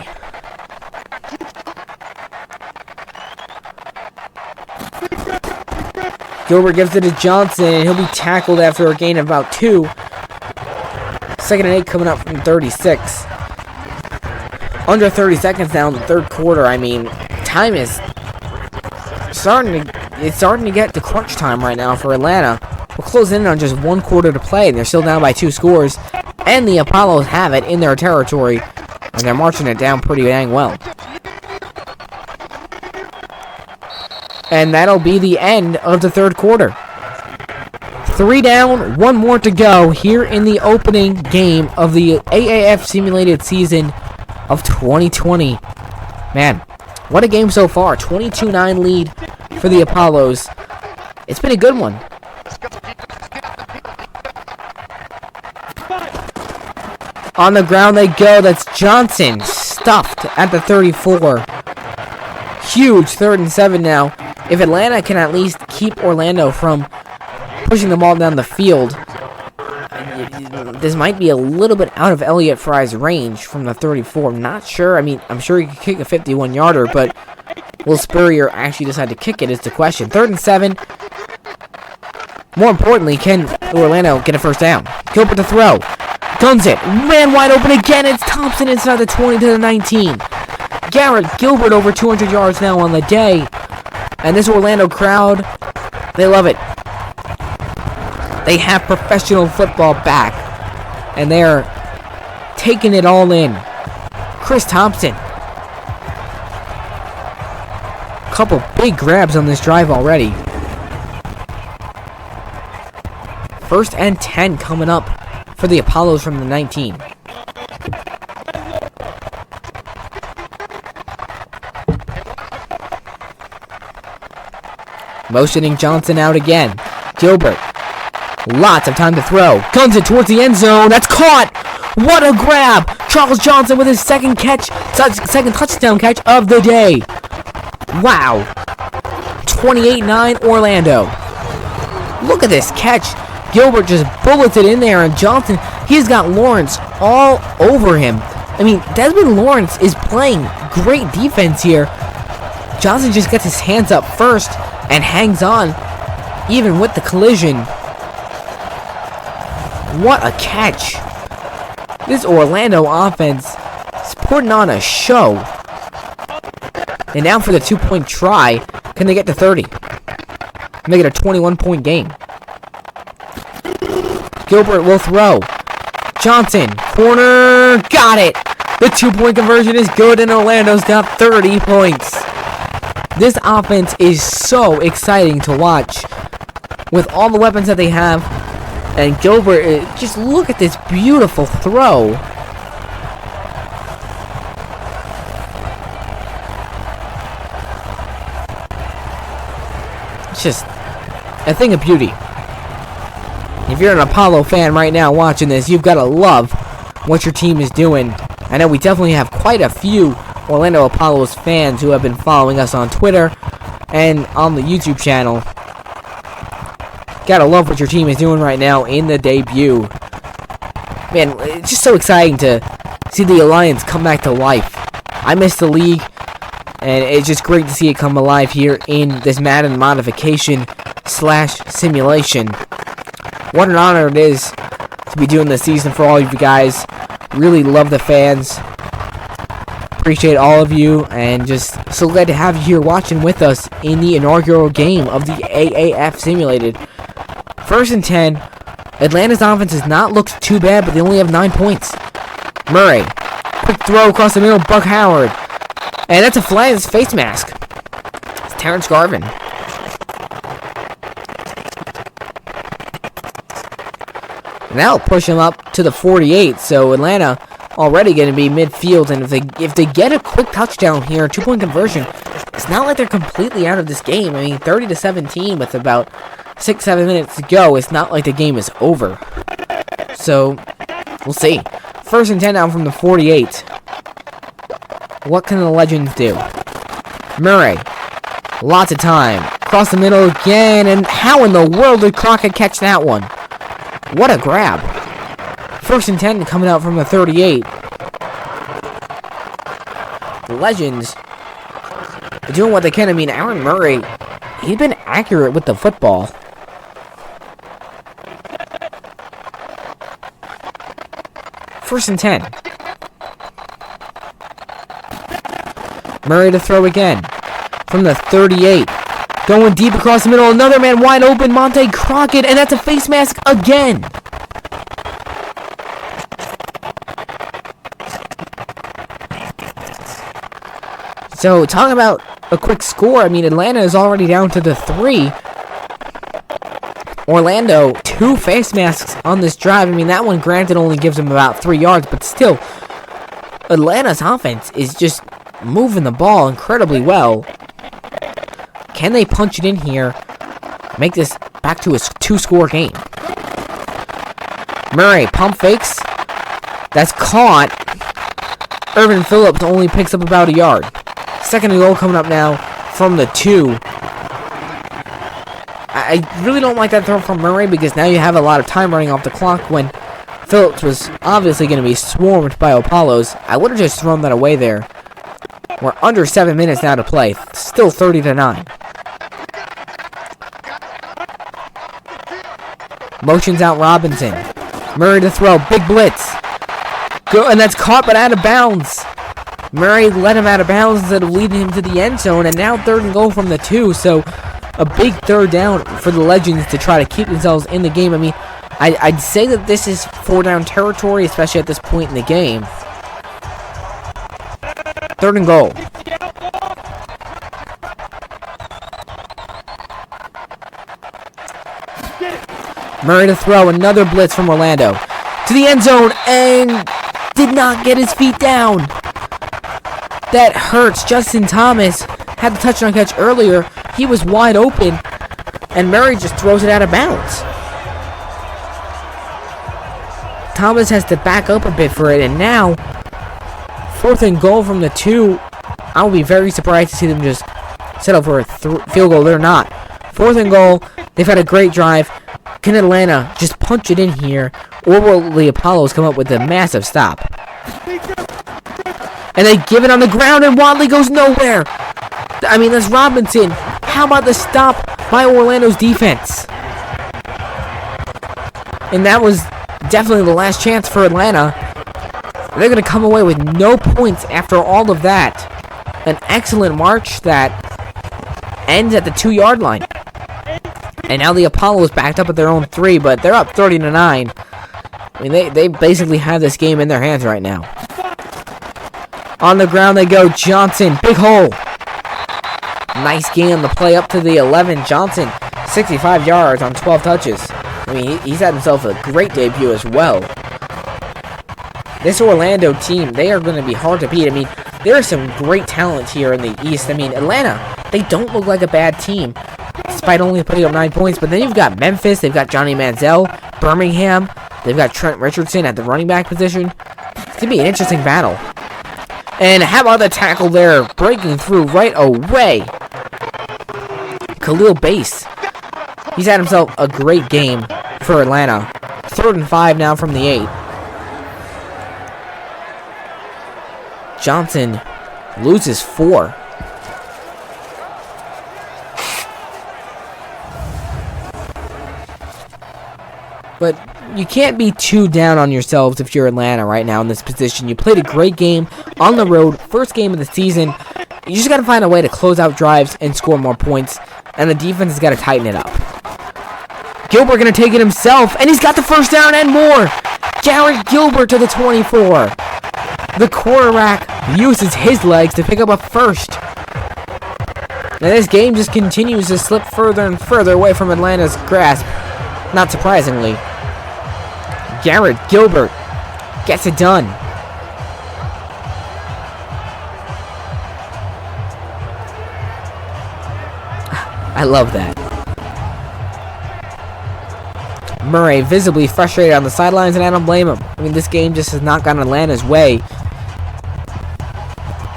A: Gilbert gives it to Johnson, and he'll be tackled after a gain of about 2. 2nd and 8 coming up from 36. Under 30 seconds now in the third quarter. I mean, time is starting to get to crunch time right now for Atlanta. We're closing in on just 1 quarter to play, and they're still down by 2 scores. And the Apollos have it in their territory, and they're marching it down pretty dang well. And that'll be the end of the third quarter. 3 down, 1 more to go here in the opening game of the AAF Simulated season of 2020. Man, what a game so far. 22-9 lead for the Apollos. It's been a good one. On the ground they go. That's Johnson. stuffed at the 34. Huge 3rd and 7 now. If Atlanta can at least keep Orlando from pushing the ball down the field, this might be a little bit out of Elliott Fry's range from the 34. I'm not sure. I mean, I'm sure he could kick a 51-yarder, but will Spurrier actually decide to kick it is the question. 3rd and 7. More importantly, can Orlando get a first down? Gilbert to throw. Guns it. Man wide open again. It's Thompson inside the 20 to the 19. Garrett Gilbert over 200 yards now on the day. And this Orlando crowd, they love it. They have professional football back. And they're taking it all in. Chris Thompson. Couple big grabs on this drive already. 1st and 10 coming up for the Apollos from the 19. Motioning Johnson out again. Gilbert. Lots of time to throw. Guns it towards the end zone. That's caught. What a grab. Charles Johnson with his second touchdown catch of the day. Wow. 28-9 Orlando. Look at this catch. Gilbert just bullets it in there, and Johnson, he's got Lawrence all over him. I mean, Desmond Lawrence is playing great defense here. Johnson just gets his hands up first and hangs on, even with the collision. What a catch. This Orlando offense is putting on a show. And now for the 2-point try. Can they get to 30? Make it a 21-point game. Gilbert will throw. Johnson, corner, got it. The 2-point conversion is good, and Orlando's got 30 points. This offense is so exciting to watch with all the weapons that they have. And Gilbert, just look at this beautiful throw. It's just a thing of beauty. If you're an Apollo fan right now watching this, you've got to love what your team is doing. I know we definitely have quite a few Orlando Apollos fans who have been following us on Twitter and on the YouTube channel. Gotta love what your team is doing right now in the debut. Man, it's just so exciting to see the Alliance come back to life. I miss the league, and it's just great to see it come alive here in this Madden modification / simulation. What an honor it is to be doing this season for all of you guys. Really love the fans. Appreciate all of you, and just so glad to have you here watching with us in the inaugural game of the AAF Simulated. 1st and 10. Atlanta's offense has not looked too bad, but they only have 9 points. Murray. Quick throw across the middle. Buck Howard. And that's a flag. It's face mask. It's Terrence Garvin. And that'll push him up to the 48. So Atlanta already going to be midfield. And if they get a quick touchdown here, 2-point conversion, it's not like they're completely out of this game. I mean, 30-17 with about 6-7 minutes to go. It's not like the game is over. So, we'll see. 1st and 10 now from the 48. What can the Legends do? Murray. Lots of time. Across the middle again. And how in the world did Crockett catch that one? What a grab. 1st and 10 coming out from the 38. The Legends are doing what they can. I mean, Aaron Murray, he's been accurate with the football. First and 10. Murray to throw again. From the 38. Going deep across the middle. Another man wide open. Monte Crockett. And that's a face mask again. So, talking about a quick score. I mean, Atlanta is already down to the 3. Orlando, 2 face masks on this drive. I mean, that one, granted, only gives them about 3 yards. But still, Atlanta's offense is just moving the ball incredibly well. Can they punch it in here? Make this back to a 2-score game. Murray, pump fakes. That's caught. Irvin Phillips only picks up about a yard. Second and goal coming up now from the 2. I really don't like that throw from Murray because now you have a lot of time running off the clock when Phillips was obviously going to be swarmed by Apollos. I would have just thrown that away there. We're under 7 minutes now to play. Still 30-9. Motions out Robinson. Murray to throw. Big blitz. Go, and that's caught but out of bounds. Murray let him out of bounds instead of leading him to the end zone. And now third and goal from the 2. So a big third down for the Legends to try to keep themselves in the game. I mean, I'd say that this is 4-down territory, especially at this point in the game. Third and goal. Murray to throw. Another blitz from Orlando. To the end zone and did not get his feet down. That hurts. Justin Thomas had the touchdown catch earlier. He was wide open. And Murray just throws it out of bounds. Thomas has to back up a bit for it. And now, fourth and goal from the 2. I would be very surprised to see them just settle for a field goal. They're not. Fourth and goal. They've had a great drive. Can Atlanta just punch it in here? Or will the Apollos come up with a massive stop? And they give it on the ground and Wadley goes nowhere. I mean, that's Robinson. How about the stop by Orlando's defense? And that was definitely the last chance for Atlanta. They're going to come away with no points after all of that. An excellent march that ends at the 2-yard line. And now the Apollos backed up at their own 3, but they're up 30-9. I mean, they basically have this game in their hands right now. On the ground they go. Johnson, big hole. Nice gain on the play up to the 11. Johnson, 65 yards on 12 touches. I mean, he's had himself a great debut as well. This Orlando team, they are going to be hard to beat. I mean, there is some great talent here in the East. I mean, Atlanta, they don't look like a bad team, despite only putting up 9 points. But then you've got Memphis, they've got Johnny Manziel, Birmingham, they've got Trent Richardson at the running back position. It's going to be an interesting battle. And how about the tackle there, breaking through right away? Khalil Bass. He's had himself a great game for Atlanta. 3rd and 5 now from the 8. Johnson loses 4. But you can't be too down on yourselves if you're Atlanta right now in this position. You played a great game on the road, first game of the season. You just got to find a way to close out drives and score more points, and the defense has got to tighten it up. Gilbert going to take it himself, and he's got the first down and more. Garrett Gilbert to the 24. The quarterback uses his legs to pick up a first. Now this game just continues to slip further and further away from Atlanta's grasp. Not surprisingly. Garrett Gilbert gets it done. I love that. Murray visibly frustrated on the sidelines, and I don't blame him. I mean, this game just has not gone Atlanta's way.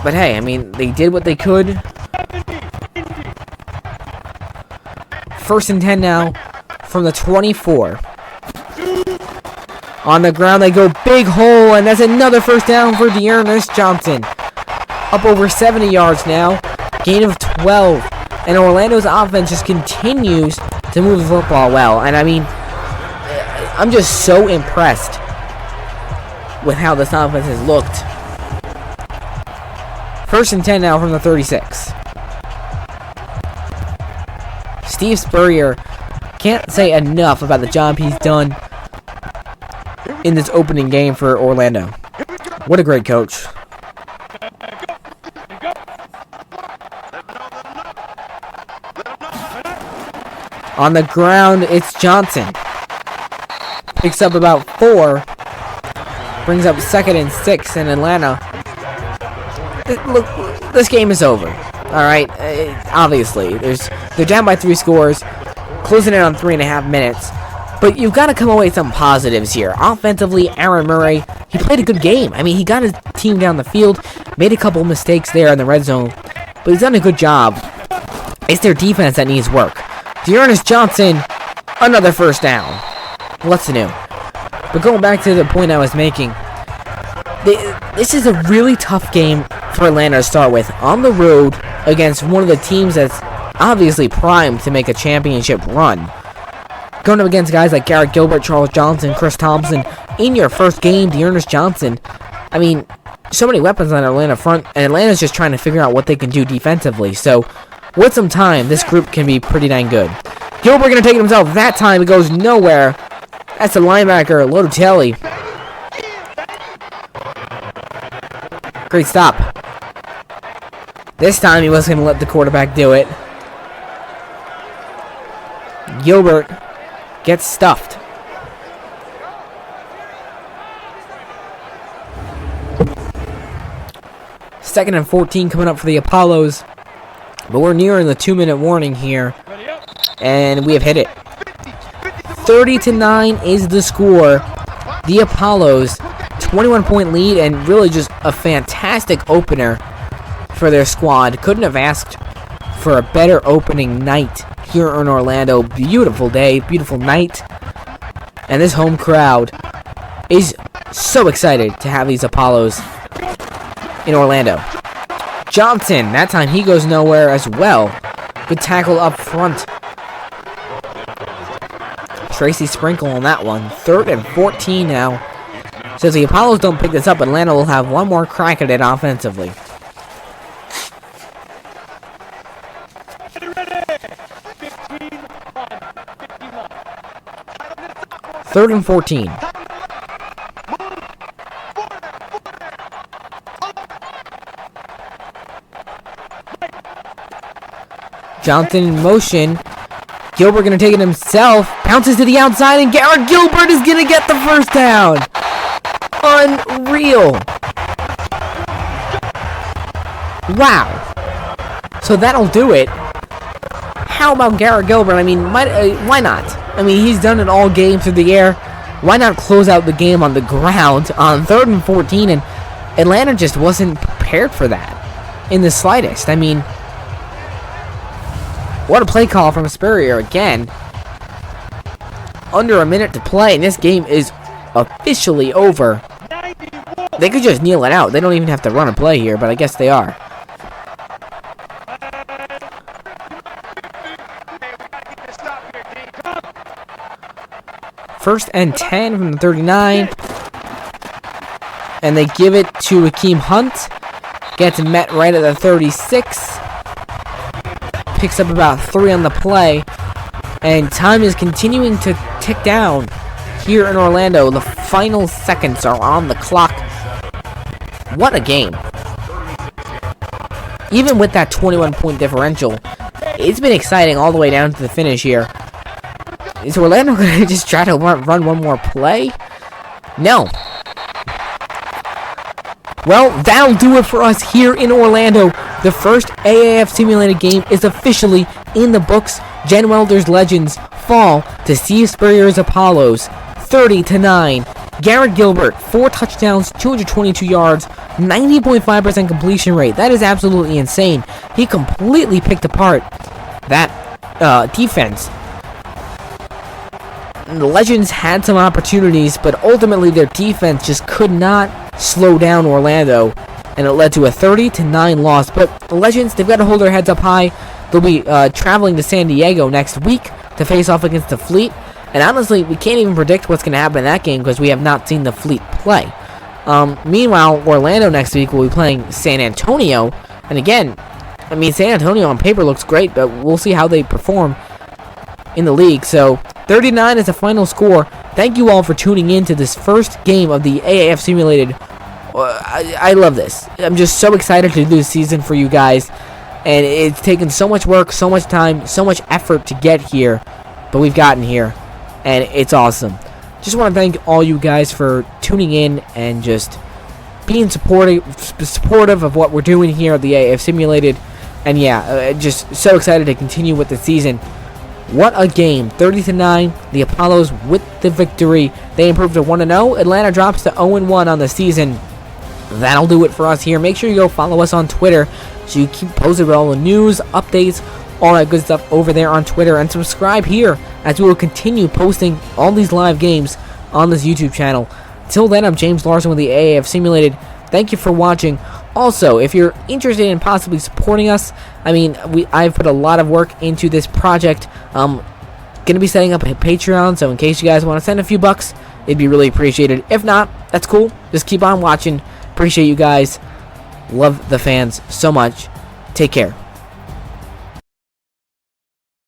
A: But hey, I mean, they did what they could. 1st and 10 now from the 24. On the ground they go, big hole, and that's another first down for Dearness Johnson. Up over 70 yards now. Gain of 12. And Orlando's offense just continues to move the football well. And I mean, I'm just so impressed with how this offense has looked. 1st and 10 now from the 36. Steve Spurrier can't say enough about the job he's done in this opening game for Orlando. What a great coach. On the ground, it's Johnson. Picks up about 4. Brings up 2nd and 6 in Atlanta. Look, this game is over. Alright, obviously. They're down by 3 scores. Closing in on 3.5 minutes. But you've got to come away with some positives here. Offensively, Aaron Murray, he played a good game. I mean, he got his team down the field, made a couple mistakes there in the red zone, but he's done a good job. It's their defense that needs work. Dearness Johnson, another first down. What's new? But going back to the point I was making, this is a really tough game for Atlanta to start with. On the road against one of the teams that's obviously primed to make a championship run. Going up against guys like Garrett Gilbert, Charles Johnson, Chris Thompson. In your first game, Dearness Johnson. I mean, so many weapons on Atlanta front, and Atlanta's just trying to figure out what they can do defensively. So, with some time, this group can be pretty dang good. Gilbert going to take it himself. That time, it goes nowhere. That's the linebacker, Lodotelli. Great stop. This time, he wasn't going to let the quarterback do it. Gilbert gets stuffed. Second and 14 coming up for the Apollos. But we're nearing the 2-minute warning here. And we have hit it. 30-9 is the score. The Apollos, 21-point lead, and really just a fantastic opener for their squad. Couldn't have asked for a better opening night here in Orlando. Beautiful day, beautiful night. And this home crowd is so excited to have these Apollos in Orlando. Johnson, that time he goes nowhere as well. Good tackle up front. Tracy Sprinkle on that one. 3rd and 14 now. So if the Apollos don't pick this up, Atlanta will have one more crack at it offensively. Third and 14. Johnson in motion. Gilbert going to take it himself. Bounces to the outside, and Garrett Gilbert is going to get the first down. Unreal. Wow. So that'll do it. How about Garrett Gilbert? I mean, why not? I mean, he's done it all game through the air. Why not close out the game on the ground on 3rd and 14? And Atlanta just wasn't prepared for that in the slightest. I mean, what a play call from Spurrier again. Under a minute to play, and this game is officially over. They could just kneel it out. They don't even have to run a play here, but I guess they are. First and 10 from the 39. And they give it to Hakeem Hunt. Gets met right at the 36. Picks up about 3 on the play. And time is continuing to tick down here in Orlando. The final seconds are on the clock. What a game. Even with that 21-point differential, it's been exciting all the way down to the finish here. Is Orlando going to just try to run one more play? No. Well, that'll do it for us here in Orlando. The first AAF Simulated game is officially in the books. Jen Welder's Legends fall to Steve Spurrier's Apollos 30-9. Garrett Gilbert, 4 touchdowns, 222 yards, 90.5% completion rate. That is absolutely insane. He completely picked apart that defense. The Legends had some opportunities, but ultimately their defense just could not slow down Orlando, and it led to a 30-9 loss. But the Legends, they've got to hold their heads up high. They'll be traveling to San Diego next week to face off against the Fleet. And honestly, we can't even predict what's going to happen in that game because we have not seen the Fleet play. Meanwhile, Orlando next week will be playing San Antonio. And again, I mean, San Antonio on paper looks great, but we'll see how they perform in the league. So 39 is the final score. Thank you all for tuning in to this first game of the AAF Simulated. I love this. I'm just so excited to do this season for you guys. And it's taken so much work, so much time, so much effort to get here. But we've gotten here. And it's awesome. Just want to thank all you guys for tuning in and just being supportive of what we're doing here at the AAF Simulated. And yeah, just so excited to continue with the season. What a game. 30-9. The Apollos with the victory. They improved to 1-0. Atlanta drops to 0-1 on the season. That'll do it for us here. Make sure you go follow us on Twitter so you keep posted with all the news, updates, all that good stuff over there on Twitter. And subscribe here as we will continue posting all these live games on this YouTube channel. Till then, I'm James Larson with the AAF Simulated. Thank you for watching. Also, if you're interested in possibly supporting us, I've put a lot of work into this project. Gonna be setting up a Patreon, so in case you guys want to send a few bucks, it'd be really appreciated. If not, that's cool. Just keep on watching. Appreciate you guys. Love the fans so much. Take care.